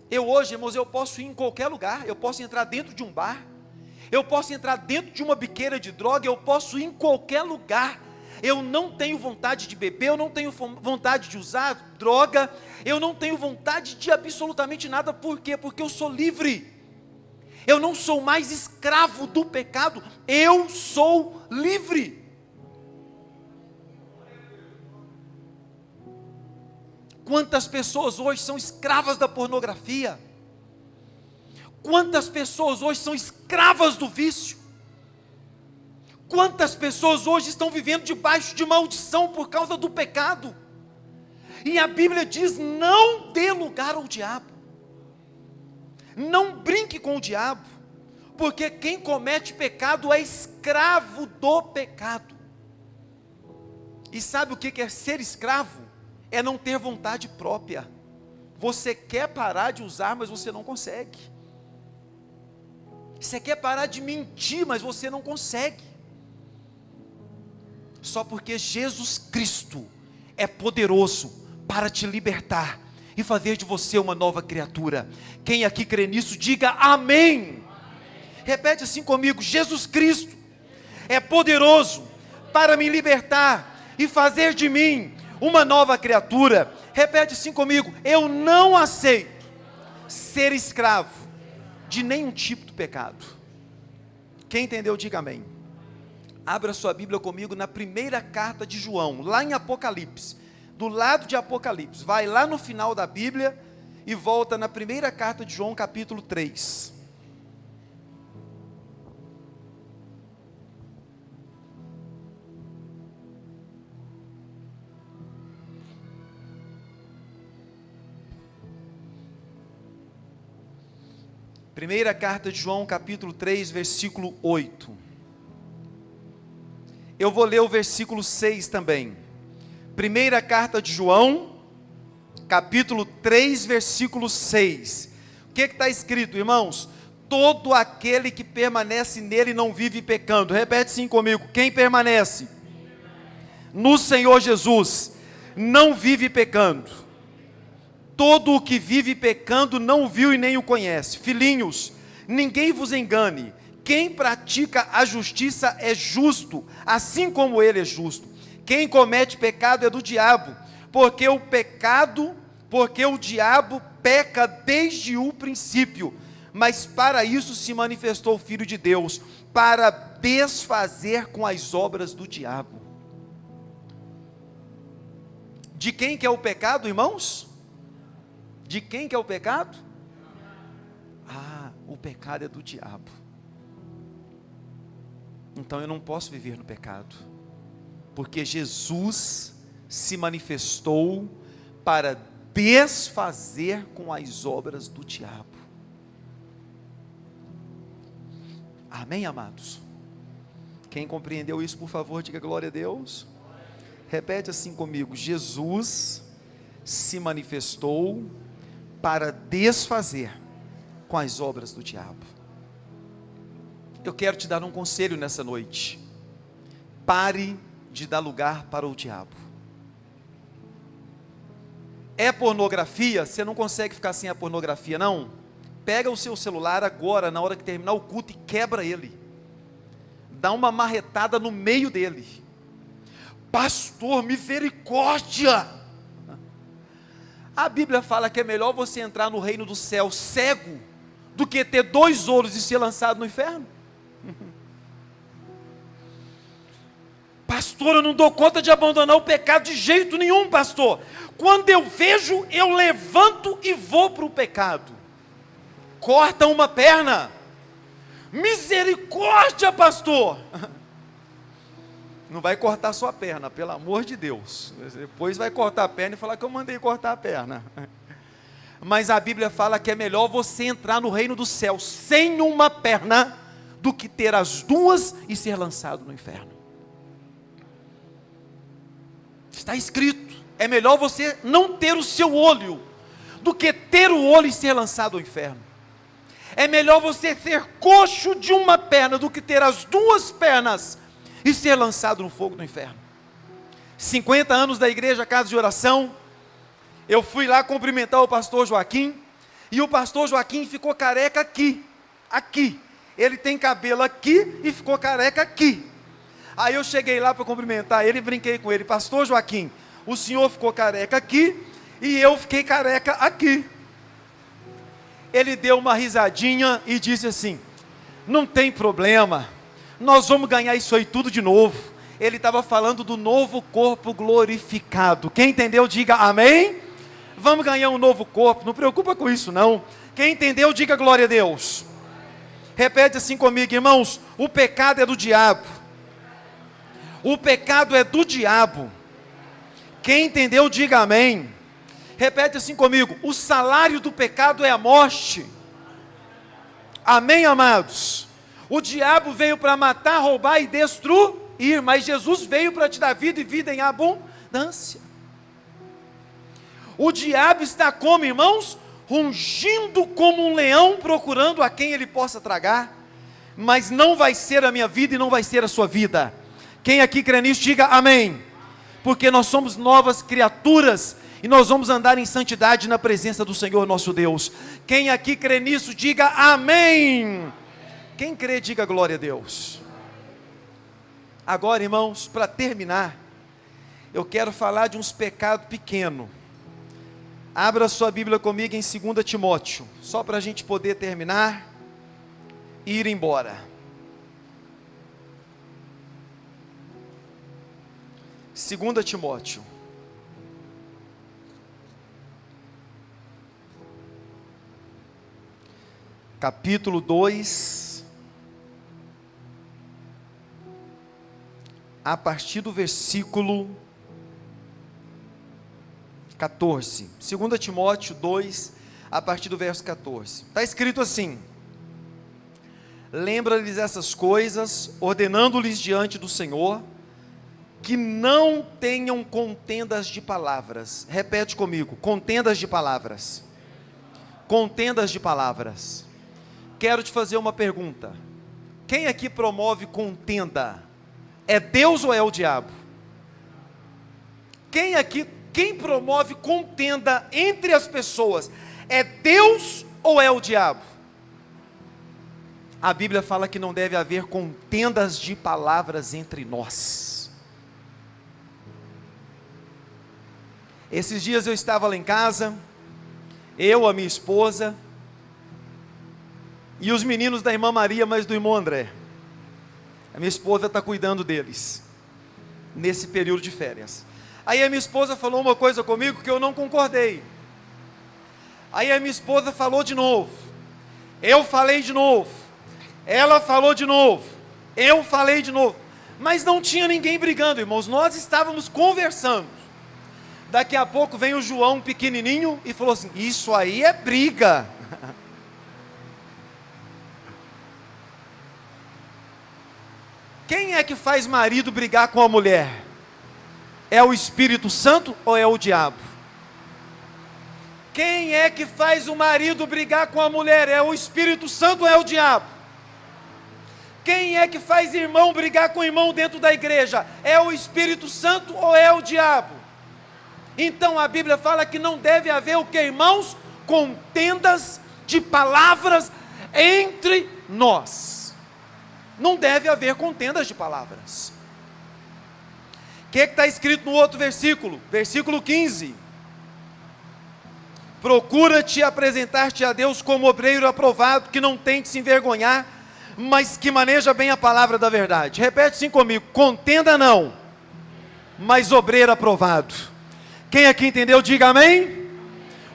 Eu hoje, irmãos, eu posso ir em qualquer lugar, eu posso entrar dentro de um bar, eu posso entrar dentro de uma biqueira de droga, eu posso ir em qualquer lugar. Eu não tenho vontade de beber, eu não tenho vontade de usar droga, eu não tenho vontade de absolutamente nada. Por quê? Porque eu sou livre. Eu não sou mais escravo do pecado, eu sou livre. Quantas pessoas hoje são escravas da pornografia? Quantas pessoas hoje são escravas do vício? Quantas pessoas hoje estão vivendo debaixo de maldição por causa do pecado? E a Bíblia diz: não dê lugar ao diabo. Não brinque com o diabo, porque quem comete pecado é escravo do pecado. E sabe o que é ser escravo? É não ter vontade própria. Você quer parar de usar, mas você não consegue. Você quer parar de mentir, mas você não consegue. Só porque Jesus Cristo é poderoso para te libertar e fazer de você uma nova criatura. Quem aqui crê nisso, diga amém. Repete assim comigo: Jesus Cristo é poderoso para me libertar e fazer de mim uma nova criatura. Repete assim comigo: eu não aceito ser escravo de nenhum tipo de pecado. Quem entendeu, diga amém. Abra sua Bíblia comigo na primeira carta de João, lá em Apocalipse, do lado de Apocalipse. Vai lá no final da Bíblia e volta na primeira carta de João, capítulo 3. Primeira carta de João, capítulo 3, versículo 8. Eu vou ler o versículo 6 também. Primeira carta de João, capítulo 3, versículo 6. O que está escrito, irmãos? Todo aquele que permanece nele não vive pecando. Repete assim comigo: quem permanece no Senhor Jesus não vive pecando. Todo o que vive pecando não o viu e nem o conhece. Filhinhos, ninguém vos engane. Quem pratica a justiça é justo, assim como ele é justo. Quem comete pecado é do diabo, porque o diabo peca desde o princípio. Mas para isso se manifestou o Filho de Deus, para desfazer com as obras do diabo. De quem que é o pecado, irmãos? De quem que é o pecado? O pecado é do diabo. Então eu não posso viver no pecado, porque Jesus se manifestou para desfazer com as obras do diabo. Amém, amados? Quem compreendeu isso, por favor, diga glória a Deus. Repete assim comigo: Jesus se manifestou para desfazer com as obras do diabo. Eu quero te dar um conselho nessa noite: pare de dar lugar para o diabo. É pornografia? Você não consegue ficar sem a pornografia, não? Pega o seu celular agora, na hora que terminar o culto, e quebra ele. Dá uma marretada no meio dele. Pastor, misericórdia! A Bíblia fala que é melhor você entrar no reino do céu cego do que ter 2 olhos e ser lançado no inferno. Pastor, eu não dou conta de abandonar o pecado de jeito nenhum, pastor. Quando eu vejo, eu levanto e vou para o pecado. Corta uma perna. Misericórdia, pastor. Não vai cortar sua perna, pelo amor de Deus. Depois vai cortar a perna e falar que eu mandei cortar a perna. Mas a Bíblia fala que é melhor você entrar no reino do céu sem uma perna do que ter as 2 e ser lançado no inferno. Está escrito, é melhor você não ter o seu olho do que ter o olho e ser lançado ao inferno. É melhor você ser coxo de uma perna do que ter as 2 pernas e ser lançado no fogo do inferno. 50 anos da igreja Casa de Oração, eu fui lá cumprimentar o pastor Joaquim, e o pastor Joaquim ficou careca aqui. Ele tem cabelo aqui e ficou careca aqui. Aí eu cheguei lá para cumprimentar ele e brinquei com ele: pastor Joaquim, o senhor ficou careca aqui e eu fiquei careca aqui. Ele deu uma risadinha e disse assim: não tem problema, nós vamos ganhar isso aí tudo de novo. Ele estava falando do novo corpo glorificado. Quem entendeu, diga amém. Vamos ganhar um novo corpo, não preocupa com isso não. Quem entendeu, diga glória a Deus. Repete assim comigo, irmãos: o pecado é do diabo. O pecado é do diabo. Quem entendeu, diga amém. Repete assim comigo: o salário do pecado é a morte. Amém, amados? O diabo veio para matar, roubar e destruir, mas Jesus veio para te dar vida e vida em abundância. O diabo está como, irmãos? Rugindo como um leão, procurando a quem ele possa tragar. Mas não vai ser a minha vida e não vai ser a sua vida. Quem aqui crê nisso, diga amém. Porque nós somos novas criaturas e nós vamos andar em santidade na presença do Senhor nosso Deus. Quem aqui crê nisso, diga amém. Quem crê, diga glória a Deus. Agora, irmãos, para terminar, eu quero falar de uns pecados pequenos. Abra sua Bíblia comigo em 2 Timóteo, só para a gente poder terminar e ir embora. 2 Timóteo. Capítulo 2, a partir do versículo 14. 2 Timóteo 2, a partir do verso 14. Está escrito assim: lembra-lhes essas coisas, ordenando-lhes diante do Senhor, que não tenham contendas de palavras. Repete comigo: contendas de palavras. Contendas de palavras. Quero te fazer uma pergunta: quem aqui promove contenda? É Deus ou é o diabo? Quem promove contenda entre as pessoas? É Deus ou é o diabo? A Bíblia fala que não deve haver contendas de palavras entre nós. Esses dias eu estava lá em casa, eu, a minha esposa e os meninos da irmã Maria, mas do irmão André. A minha esposa está cuidando deles nesse período de férias. Aí a minha esposa falou uma coisa comigo que eu não concordei. Aí a minha esposa falou de novo, eu falei de novo, ela falou de novo, eu falei de novo, mas não tinha ninguém brigando, irmãos. Nós estávamos conversando. Daqui a pouco vem o João pequenininho e falou assim: isso aí é briga. Quem é que faz marido brigar com a mulher? É o Espírito Santo ou é o diabo? Quem é que faz o marido brigar com a mulher? É o Espírito Santo ou é o diabo? Quem é que faz irmão brigar com irmão dentro da igreja? É o Espírito Santo ou é o diabo? Então a Bíblia fala que não deve haver o que, irmãos? Contendas de palavras entre nós. Não deve haver contendas de palavras. O que está escrito no outro versículo? Versículo 15. Procura-te apresentar-te a Deus como obreiro aprovado, que não tem que se envergonhar, mas que maneja bem a palavra da verdade. Repete assim comigo: contenda não, mas obreiro aprovado. Quem aqui entendeu, diga amém.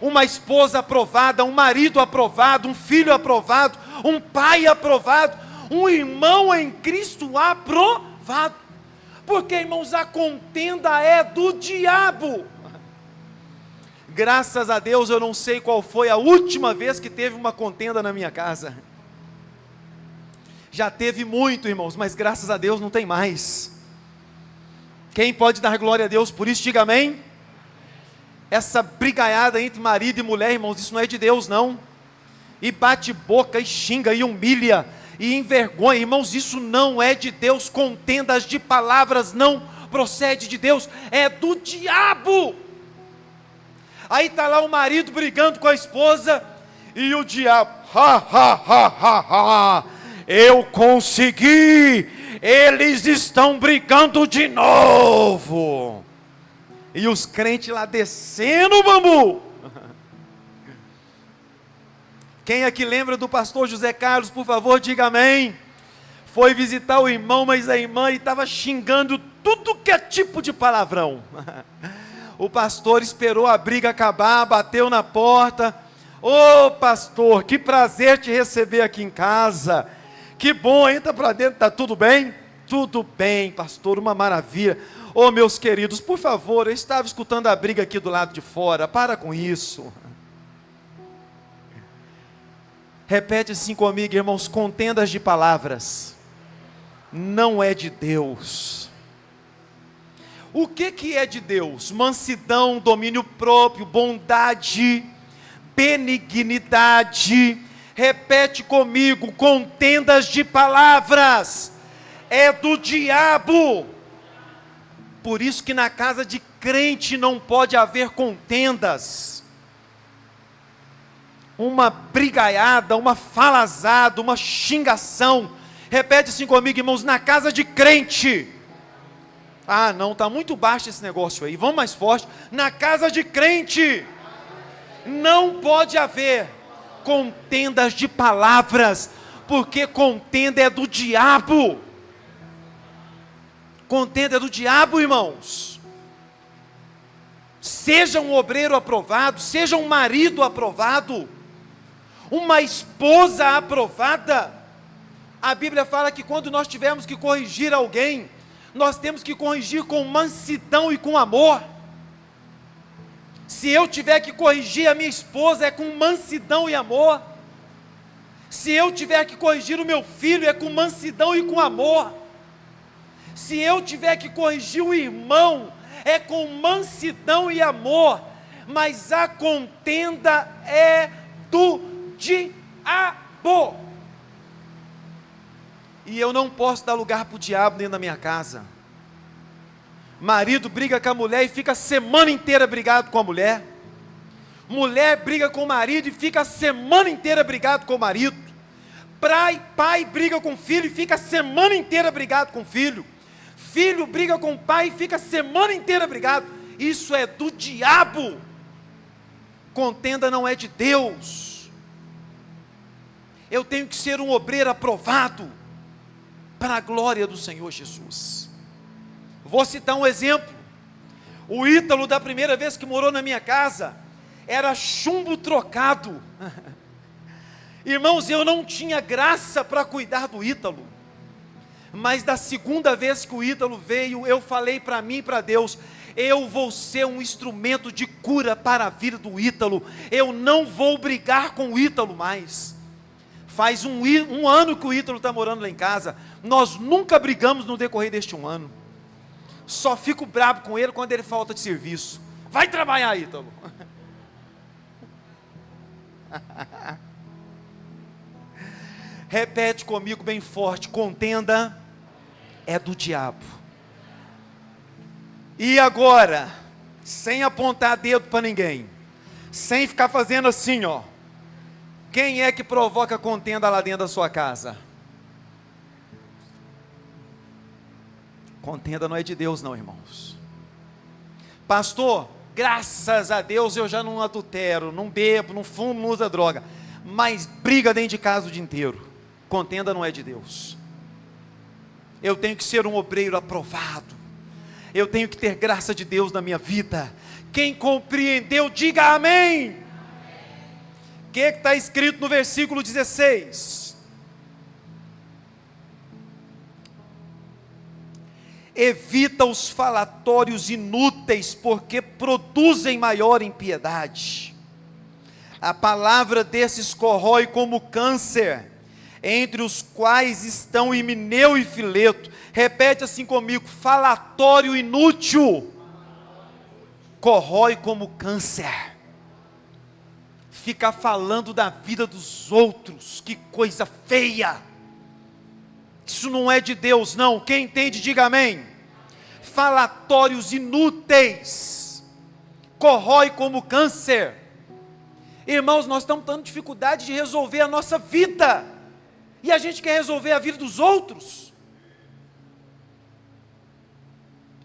Uma esposa aprovada, um marido aprovado, um filho aprovado, um pai aprovado, um irmão em Cristo aprovado. Porque, irmãos, a contenda é do diabo. Graças a Deus eu não sei qual foi a última vez que teve uma contenda na minha casa. Já teve muito, irmãos, mas graças a Deus não tem mais. Quem pode dar glória a Deus por isso, diga amém. Essa brigaiada entre marido e mulher, irmãos, isso não é de Deus não. E bate boca, e xinga, e humilha, e envergonha, irmãos, isso não é de Deus. Contendas de palavras não procede de Deus, é do diabo. Aí está lá o marido brigando com a esposa, e o diabo, eu consegui, eles estão brigando de novo. E os crentes lá descendo o bambu. Quem aqui lembra do pastor José Carlos, por favor, diga amém. Foi visitar o irmão, mas a irmã estava xingando tudo que é tipo de palavrão. O pastor esperou a briga acabar, bateu na porta. Ô pastor, que prazer te receber aqui em casa. Que bom, entra para dentro, está tudo bem? Tudo bem, pastor, uma maravilha. Ô meus queridos, por favor, eu estava escutando a briga aqui do lado de fora, para com isso. Repete assim comigo, irmãos: contendas de palavras não é de Deus. O que é de Deus? Mansidão, domínio próprio, bondade, benignidade. Repete comigo: contendas de palavras é do diabo. Por isso que na casa de crente não pode haver contendas. Uma brigaiada, uma falazada, uma xingação. Repete assim comigo, irmãos: na casa de crente. Ah, não, está muito baixo esse negócio aí, vamos mais forte. Na casa de crente não pode haver contendas de palavras, porque contenda é do diabo. Contenda é do diabo, irmãos. Seja um obreiro aprovado, seja um marido aprovado, uma esposa aprovada. A Bíblia fala que quando nós tivermos que corrigir alguém, nós temos que corrigir com mansidão e com amor. Se eu tiver que corrigir a minha esposa, é com mansidão e amor. Se eu tiver que corrigir o meu filho, é com mansidão e com amor. Se eu tiver que corrigir o irmão, é com mansidão e amor. Mas a contenda é do diabo. E eu não posso dar lugar para o diabo dentro da minha casa. Marido briga com a mulher e fica a semana inteira brigado com a mulher. Mulher briga com o marido e fica a semana inteira brigado com o marido. Pai briga com o filho e fica a semana inteira brigado com o filho. Filho briga com o pai e fica a semana inteira brigado. Isso é do diabo. Contenda não é de Deus. Eu tenho que ser um obreiro aprovado para a glória do Senhor Jesus. Vou citar um exemplo. O Ítalo, da primeira vez que morou na minha casa, era chumbo trocado. Irmãos, eu não tinha graça para cuidar do Ítalo. Mas da segunda vez que o Ítalo veio, eu falei para mim e para Deus: eu vou ser um instrumento de cura para a vida do Ítalo. Eu não vou brigar com o Ítalo mais. Faz um ano que o Ítalo está morando lá em casa. Nós nunca brigamos no decorrer deste um ano. Só fico bravo com ele quando ele falta de serviço. Vai trabalhar, Ítalo. Repete comigo bem forte: contenda é do diabo. E agora, sem apontar dedo para ninguém, sem ficar fazendo assim, ó, quem é que provoca contenda lá dentro da sua casa? Contenda não é de Deus não, irmãos. Pastor, graças a Deus eu já não adultero, não bebo, não fumo, não uso droga. Mas briga dentro de casa o dia inteiro. Contenda não é de Deus. Eu tenho que ser um obreiro aprovado. Eu tenho que ter graça de Deus na minha vida. Quem compreendeu, diga amém. O que está escrito no versículo 16? Evita os falatórios inúteis, porque produzem maior impiedade. A palavra desses corrói como câncer, entre os quais estão Himeneu e Fileto. Repete assim comigo: falatório inútil, corrói como câncer. Ficar falando da vida dos outros, que coisa feia. Isso não é de Deus não. Quem entende, diga amém. Falatórios inúteis, corrói como câncer. Irmãos, nós estamos tendo dificuldade de resolver a nossa vida, e a gente quer resolver a vida dos outros.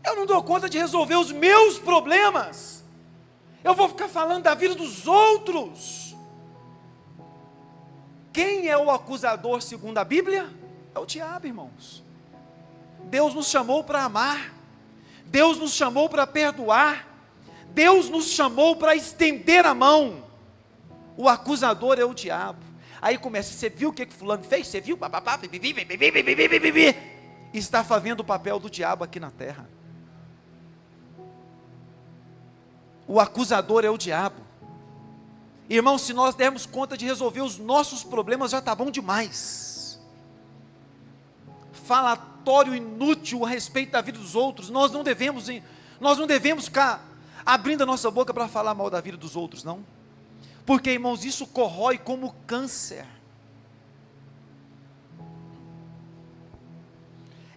Eu não dou conta de resolver os meus problemas, eu vou ficar falando da vida dos outros. Quem é o acusador segundo a Bíblia? É o diabo, irmãos. Deus nos chamou para amar, Deus nos chamou para perdoar, Deus nos chamou para estender a mão. O acusador é o diabo. Aí começa: você viu o que fulano fez? Você viu? Está fazendo o papel do diabo aqui na terra. O acusador é o diabo. Irmão, se nós dermos conta de resolver os nossos problemas, já está bom demais. Falatório inútil a respeito da vida dos outros. Nós não devemos ficar abrindo a nossa boca para falar mal da vida dos outros, não. Porque, irmãos, isso corrói como câncer.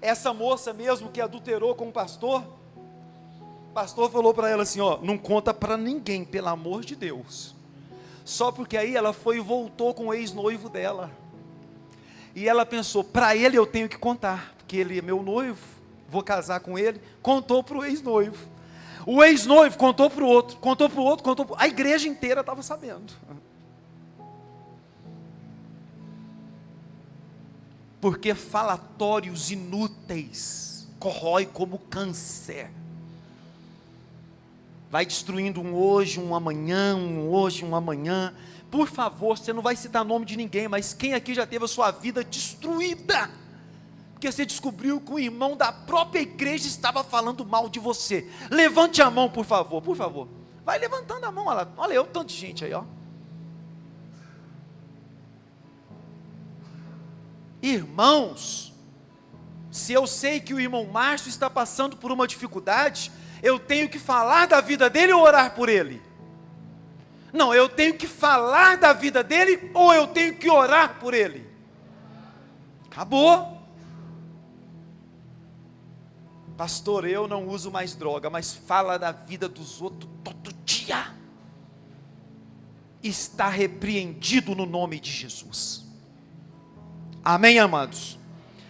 Essa moça mesmo que adulterou com o pastor falou para ela assim: ó, não conta para ninguém, pelo amor de Deus. Só porque aí ela foi e voltou com o ex-noivo dela. E ela pensou: para ele eu tenho que contar, porque ele é meu noivo, vou casar com ele. Contou para o ex-noivo. O ex-noivo contou para o outro, a igreja inteira estava sabendo. Porque falatórios inúteis corrói como câncer. Vai destruindo um hoje, um amanhã, um hoje, um amanhã. Por favor, você não vai citar nome de ninguém, mas quem aqui já teve a sua vida destruída? Porque você descobriu que o irmão da própria igreja estava falando mal de você. Levante a mão, por favor, por favor. Vai levantando a mão, olha eu, tanto de gente aí, ó. Irmãos, se eu sei que o irmão Márcio está passando por uma dificuldade, eu tenho que falar da vida dele ou orar por ele? Não, eu tenho que falar da vida dele ou eu tenho que orar por ele? Acabou. Pastor, eu não uso mais droga, mas fala da vida dos outros todo dia. Está repreendido no nome de Jesus. Amém, amados?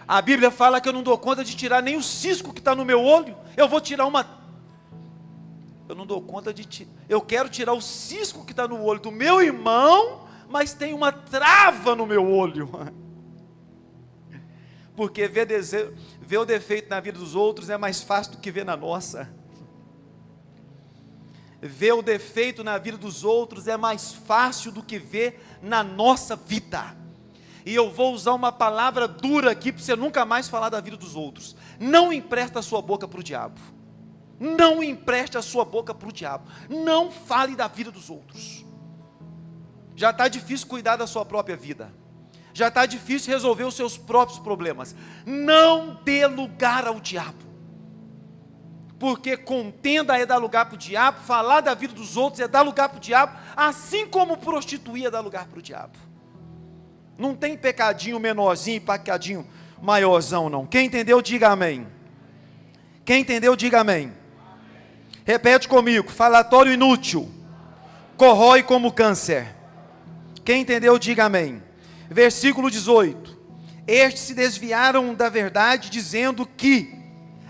A Bíblia fala que eu não dou conta de tirar nem o cisco que está no meu olho. Eu vou tirar eu não dou conta de eu quero tirar o cisco que está no olho do meu irmão, mas tem uma trava no meu olho. Porque ver o defeito na vida dos outros é mais fácil do que ver na nossa. Ver o defeito na vida dos outros é mais fácil do que ver na nossa vida. E eu vou usar uma palavra dura aqui para você nunca mais falar da vida dos outros. Não empresta a sua boca para o diabo. Não empreste a sua boca para o diabo. Não fale da vida dos outros. Já está difícil cuidar da sua própria vida. Já está difícil resolver os seus próprios problemas. Não dê lugar ao diabo. Porque contenda é dar lugar para o diabo, falar da vida dos outros é dar lugar para o diabo, assim como prostituir é dar lugar para o diabo. Não tem pecadinho menorzinho e pecadinho maiorzão não. Quem entendeu, diga amém. Quem entendeu, diga amém. Repete comigo: falatório inútil, corrói como câncer. Quem entendeu, diga amém. Versículo 18: estes se desviaram da verdade, dizendo que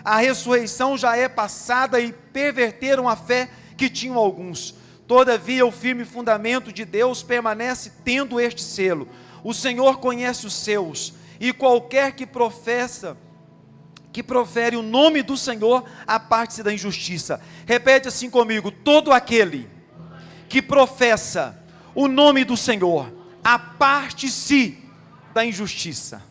A ressurreição já é passada e perverteram a fé que tinham alguns. Todavia o firme fundamento de Deus permanece tendo este selo: o Senhor conhece os seus, e qualquer que profere o nome do Senhor, aparte-se da injustiça. Repete assim comigo: todo aquele que professa o nome do Senhor, aparte-se da injustiça.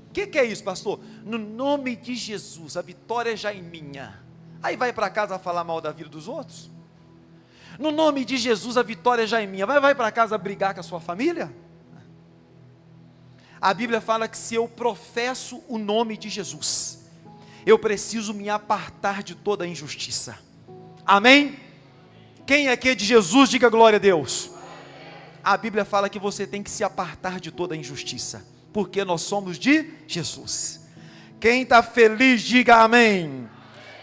O que é isso, pastor? No nome de Jesus, a vitória já é minha. Aí vai para casa falar mal da vida dos outros? No nome de Jesus, a vitória já é minha. Vai para casa brigar com a sua família? A Bíblia fala que se eu professo o nome de Jesus, eu preciso me apartar de toda a injustiça. Amém? Quem aqui é de Jesus, diga glória a Deus. A Bíblia fala que você tem que se apartar de toda a injustiça, porque nós somos de Jesus. Quem está feliz, diga amém.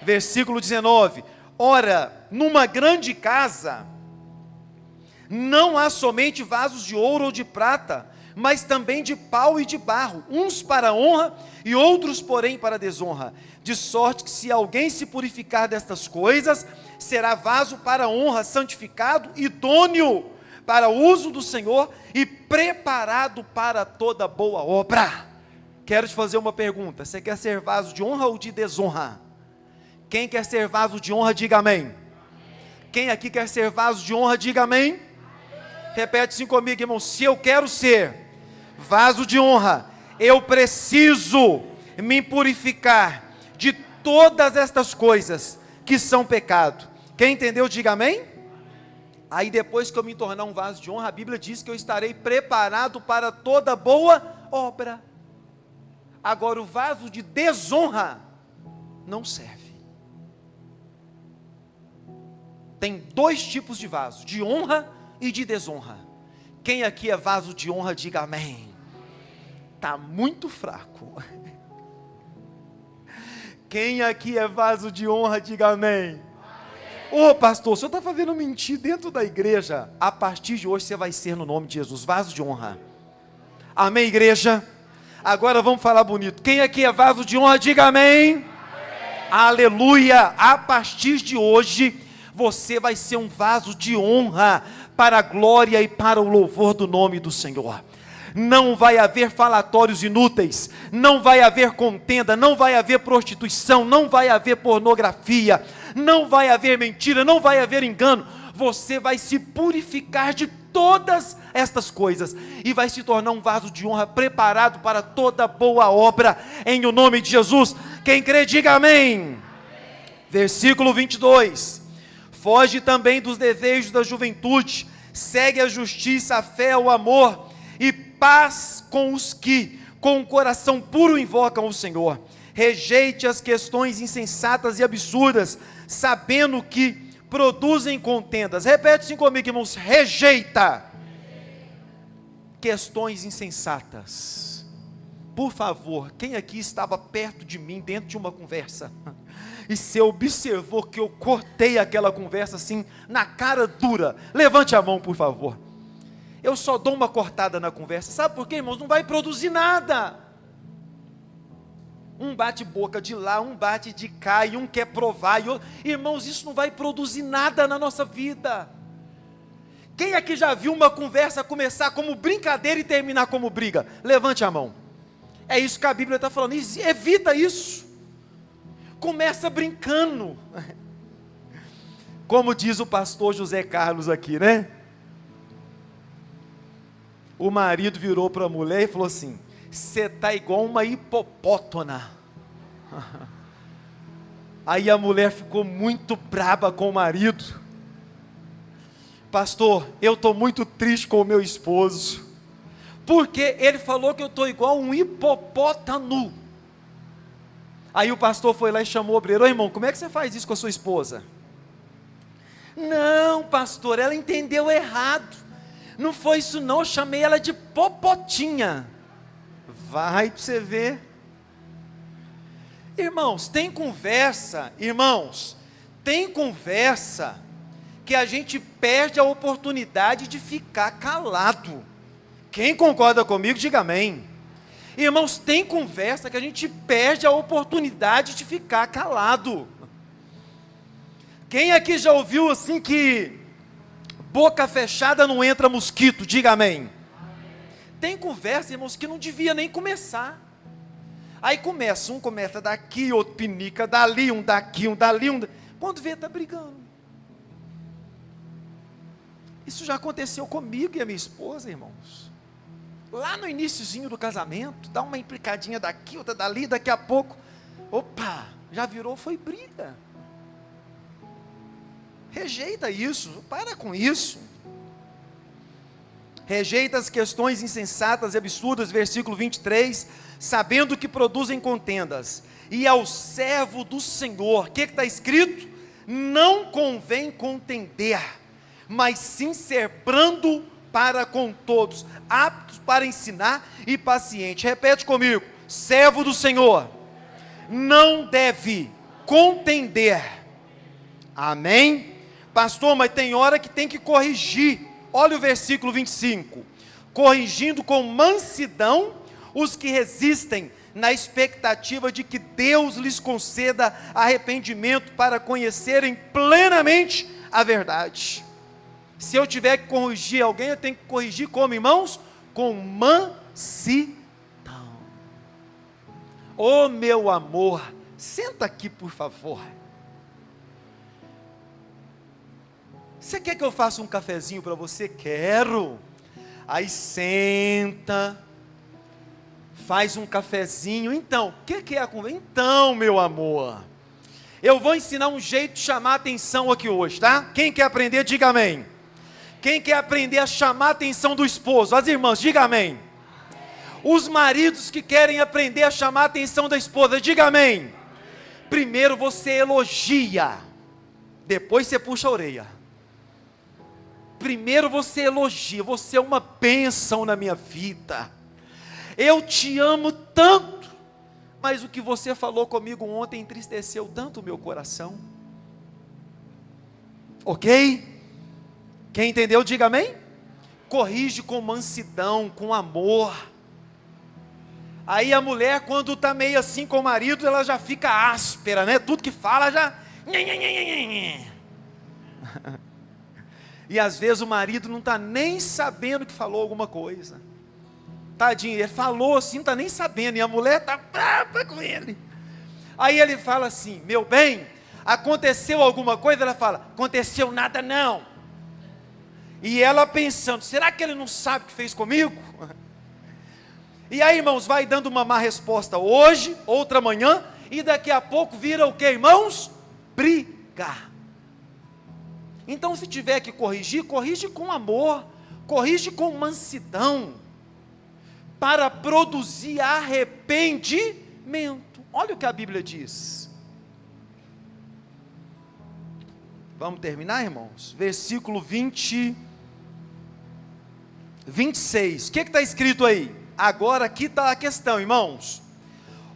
Versículo 19: ora, numa grande casa, não há somente vasos de ouro ou de prata, mas também de pau e de barro, uns para honra e outros, porém, para desonra. De sorte que se alguém se purificar destas coisas, será vaso para honra, santificado, idôneo para o uso do Senhor e preparado para toda boa obra. Quero te fazer uma pergunta: você quer ser vaso de honra ou de desonra? Quem quer ser vaso de honra, diga amém. Quem aqui quer ser vaso de honra, diga amém. Repete assim comigo, irmão: se eu quero ser vaso de honra, eu preciso me purificar de todas estas coisas que são pecado. Quem entendeu, diga amém. Aí depois que eu me tornar um vaso de honra, a Bíblia diz que eu estarei preparado para toda boa obra. Agora o vaso de desonra não serve. Tem dois tipos de vaso: de honra e de desonra. Quem aqui é vaso de honra, diga amém. Está muito fraco. Quem aqui é vaso de honra, diga amém. Ô pastor, o senhor está fazendo mentir dentro da igreja. A partir de hoje você vai ser, no nome de Jesus, vaso de honra. Amém, igreja? Agora vamos falar bonito. Quem aqui é vaso de honra, diga amém. Amém. Aleluia. A partir de hoje você vai ser um vaso de honra para a glória e para o louvor do nome do Senhor. Não vai haver falatórios inúteis, não vai haver contenda, não vai haver prostituição, não vai haver pornografia, não vai haver mentira, não vai haver engano. Você vai se purificar de todas estas coisas e vai se tornar um vaso de honra preparado para toda boa obra, em o nome de Jesus. Quem crê, diga amém. Versículo 22: foge também dos desejos da juventude, segue a justiça, a fé, o amor e paz com os que, com o coração puro, invocam o Senhor. Rejeite as questões insensatas e absurdas, sabendo que produzem contendas. Repete assim comigo, irmãos: rejeita questões insensatas. Por favor, quem aqui estava perto de mim, dentro de uma conversa, e você observou que eu cortei aquela conversa assim, na cara dura? Levante a mão, por favor. Eu só dou uma cortada na conversa. Sabe por quê, irmãos? Não vai produzir nada. Um bate boca de lá, um bate de cá, e um quer provar, e outro. Irmãos, isso não vai produzir nada na nossa vida. Quem aqui já viu uma conversa começar como brincadeira e terminar como briga? Levante a mão. É isso que a Bíblia está falando. Evita isso. Começa brincando. Como diz o pastor José Carlos aqui, né? O marido virou para a mulher e falou assim: você está igual uma hipopótona. Aí a mulher ficou muito braba com o marido. Pastor, eu estou muito triste com o meu esposo, porque ele falou que eu estou igual um hipopótamo. Aí o pastor foi lá e chamou o obreiro: ô irmão, como é que você faz isso com a sua esposa? Não, pastor, ela entendeu errado. Não foi isso não, eu chamei ela de popotinha. Vai para você ver. Irmãos, tem conversa que a gente perde a oportunidade de ficar calado. Quem concorda comigo, diga amém. Irmãos, tem conversa que a gente perde a oportunidade de ficar calado. Quem aqui já ouviu assim que boca fechada não entra mosquito? Diga amém. Tem conversa, irmãos, que não devia nem começar. Aí um começa daqui, outro pinica dali, um daqui, um dali, quando vê, está brigando. Isso já aconteceu comigo e a minha esposa, irmãos. Lá no iniciozinho do casamento, dá uma implicadinha daqui, outra dali, daqui a pouco, opa, já virou, foi briga. Rejeita isso, para com isso. Rejeita as questões insensatas e absurdas, versículo 23, sabendo que produzem contendas, e ao servo do Senhor, o que está escrito? Não convém contender, mas sim ser brando para com todos, aptos para ensinar e paciente. Repete comigo: servo do Senhor não deve contender. Amém? Pastor, mas tem hora que tem que corrigir. Olha o versículo 25, corrigindo com mansidão os que resistem, na expectativa de que Deus lhes conceda arrependimento para conhecerem plenamente a verdade. Se eu tiver que corrigir alguém, eu tenho que corrigir como, irmãos? Com mansidão. Ô meu amor, senta aqui por favor. Você quer que eu faça um cafezinho para você? Quero. Aí senta, faz um cafezinho. Então, o que é a conversa? Então, meu amor, eu vou ensinar um jeito de chamar a atenção aqui hoje, tá? Quem quer aprender, diga amém. Quem quer aprender a chamar a atenção do esposo? As irmãs, diga amém. Os maridos que querem aprender a chamar a atenção da esposa, diga amém. Primeiro você elogia, depois você puxa a orelha. Primeiro você elogia, você é uma bênção na minha vida, eu te amo tanto, mas o que você falou comigo ontem entristeceu tanto o meu coração. Ok? Quem entendeu, diga amém. Corrige com mansidão, com amor. Aí a mulher, quando está meio assim com o marido, ela já fica áspera, né? Tudo que fala já... E às vezes o marido não está nem sabendo que falou alguma coisa. Tadinho, ele falou assim, não está nem sabendo, e a mulher está brava com ele. Aí ele fala assim: meu bem, aconteceu alguma coisa? Ela fala: aconteceu nada não. E ela pensando: será que ele não sabe o que fez comigo? E aí, irmãos, vai dando uma má resposta hoje, outra amanhã, e daqui a pouco vira o que, irmãos? Briga. Então, se tiver que corrigir, corrige com amor, corrige com mansidão, para produzir arrependimento. Olha o que a Bíblia diz. Vamos terminar, irmãos? Versículo 26. O que está escrito aí? Agora aqui está a questão, irmãos.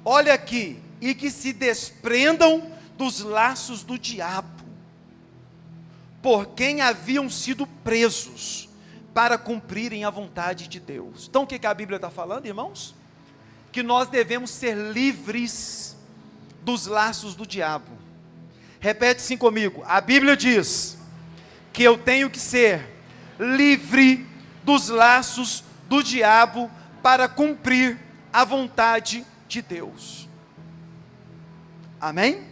Olha aqui. E que se desprendam dos laços do diabo, por quem haviam sido presos, para cumprirem a vontade de Deus. Então o que a Bíblia está falando, irmãos? Que nós devemos ser livres dos laços do diabo. Repete assim comigo: a Bíblia diz que eu tenho que ser livre dos laços do diabo para cumprir a vontade de Deus. Amém?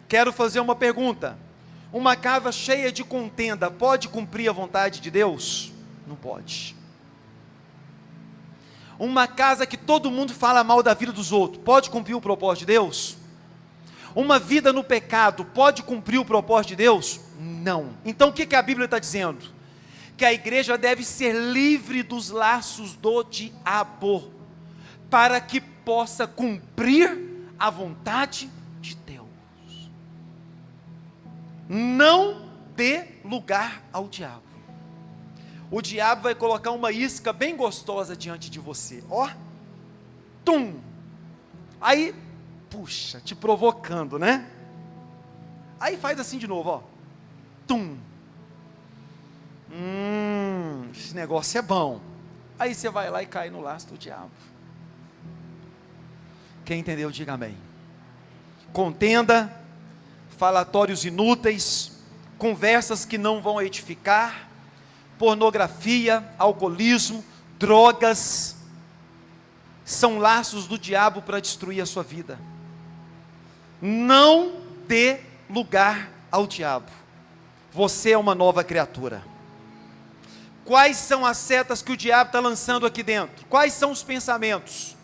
Quero fazer uma pergunta: uma casa cheia de contenda pode cumprir a vontade de Deus? Não pode. Uma casa que todo mundo fala mal da vida dos outros, pode cumprir o propósito de Deus? Uma vida no pecado, pode cumprir o propósito de Deus? Não. Então o que a Bíblia está dizendo? Que a igreja deve ser livre dos laços do diabo, para que possa cumprir a vontade de Deus. Não dê lugar ao diabo. O diabo vai colocar uma isca bem gostosa diante de você, ó, tum, aí, puxa, te provocando, né? Aí faz assim de novo, ó, tum, esse negócio é bom. Aí você vai lá e cai no laço do diabo. Quem entendeu, diga amém. Contenda, falatórios inúteis, conversas que não vão edificar, pornografia, alcoolismo, drogas, são laços do diabo para destruir a sua vida. Não dê lugar ao diabo. Você é uma nova criatura. Quais são as setas que o diabo está lançando aqui dentro? Quais são os pensamentos?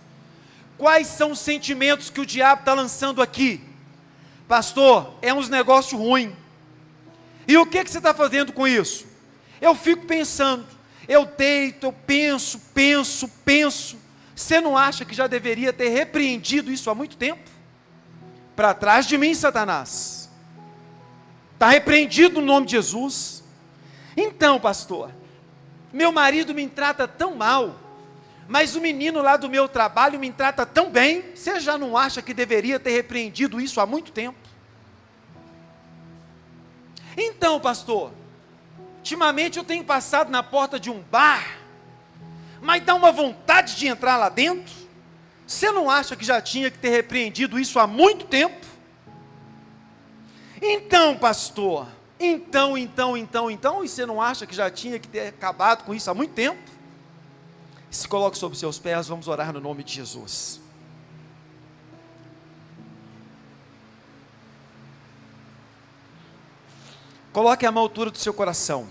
Quais são os sentimentos que o diabo está lançando aqui? Pastor, é uns negócios ruins. E o que você está fazendo com isso? Eu fico pensando, eu deito, eu penso. Você não acha que já deveria ter repreendido isso há muito tempo? Para trás de mim, Satanás. Está repreendido no nome de Jesus. Então, pastor, meu marido me trata tão mal, mas o menino lá do meu trabalho me trata tão bem. Você já não acha que deveria ter repreendido isso há muito tempo? Então, pastor, ultimamente eu tenho passado na porta de um bar, mas dá uma vontade de entrar lá dentro. Você não acha que já tinha que ter repreendido isso há muito tempo? Então, pastor, então, e você não acha que já tinha que ter acabado com isso há muito tempo? Se coloque sobre seus pés, vamos orar no nome de Jesus. Coloque a mão à altura do seu coração.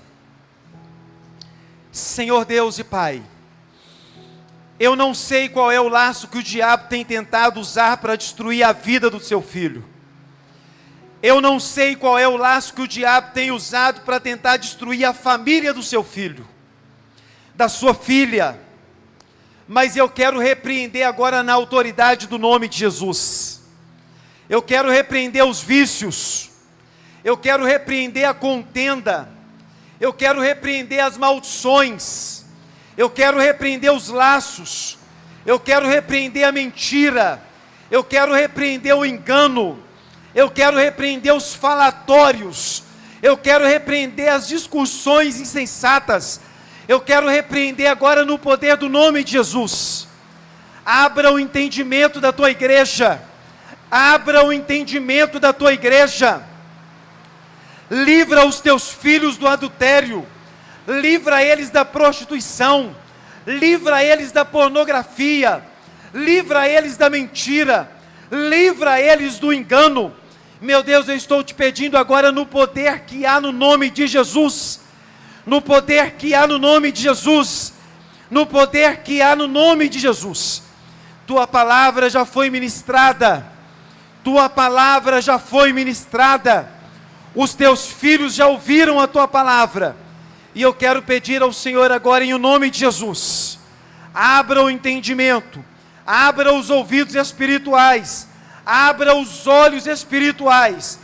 Senhor Deus e Pai, eu não sei qual é o laço que o diabo tem tentado usar para destruir a vida do seu filho. Eu não sei qual é o laço que o diabo tem usado para tentar destruir a família do seu filho, da sua filha. Mas eu quero repreender agora na autoridade do nome de Jesus. Eu quero repreender os vícios. Eu quero repreender a contenda. Eu quero repreender as maldições. Eu quero repreender os laços. Eu quero repreender a mentira. Eu quero repreender o engano. Eu quero repreender os falatórios. Eu quero repreender as discussões insensatas. Eu quero repreender agora no poder do nome de Jesus. Abra o entendimento da tua igreja. Abra o entendimento da tua igreja. Livra os teus filhos do adultério. Livra eles da prostituição. Livra eles da pornografia. Livra eles da mentira. Livra eles do engano. Meu Deus, eu estou te pedindo agora no poder que há no nome de Jesus. No poder que há no nome de Jesus. No poder que há no nome de Jesus. Tua palavra já foi ministrada. Tua palavra já foi ministrada. Os teus filhos já ouviram a tua palavra. E eu quero pedir ao Senhor agora em o nome de Jesus. Abra o entendimento. Abra os ouvidos espirituais. Abra os olhos espirituais.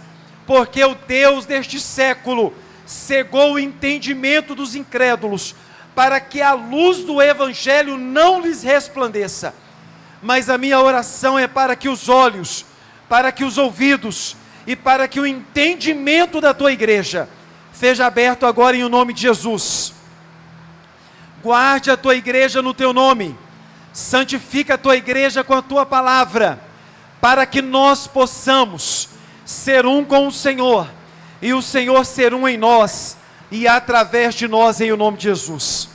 Porque o Deus deste século cegou o entendimento dos incrédulos, para que a luz do Evangelho não lhes resplandeça. Mas a minha oração é para que os olhos, para que os ouvidos e para que o entendimento da tua igreja seja aberto agora em o nome de Jesus. Guarde a tua igreja no teu nome, santifica a tua igreja com a tua palavra, para que nós possamos ser um com o Senhor, e o Senhor ser um em nós, e através de nós, em o nome de Jesus.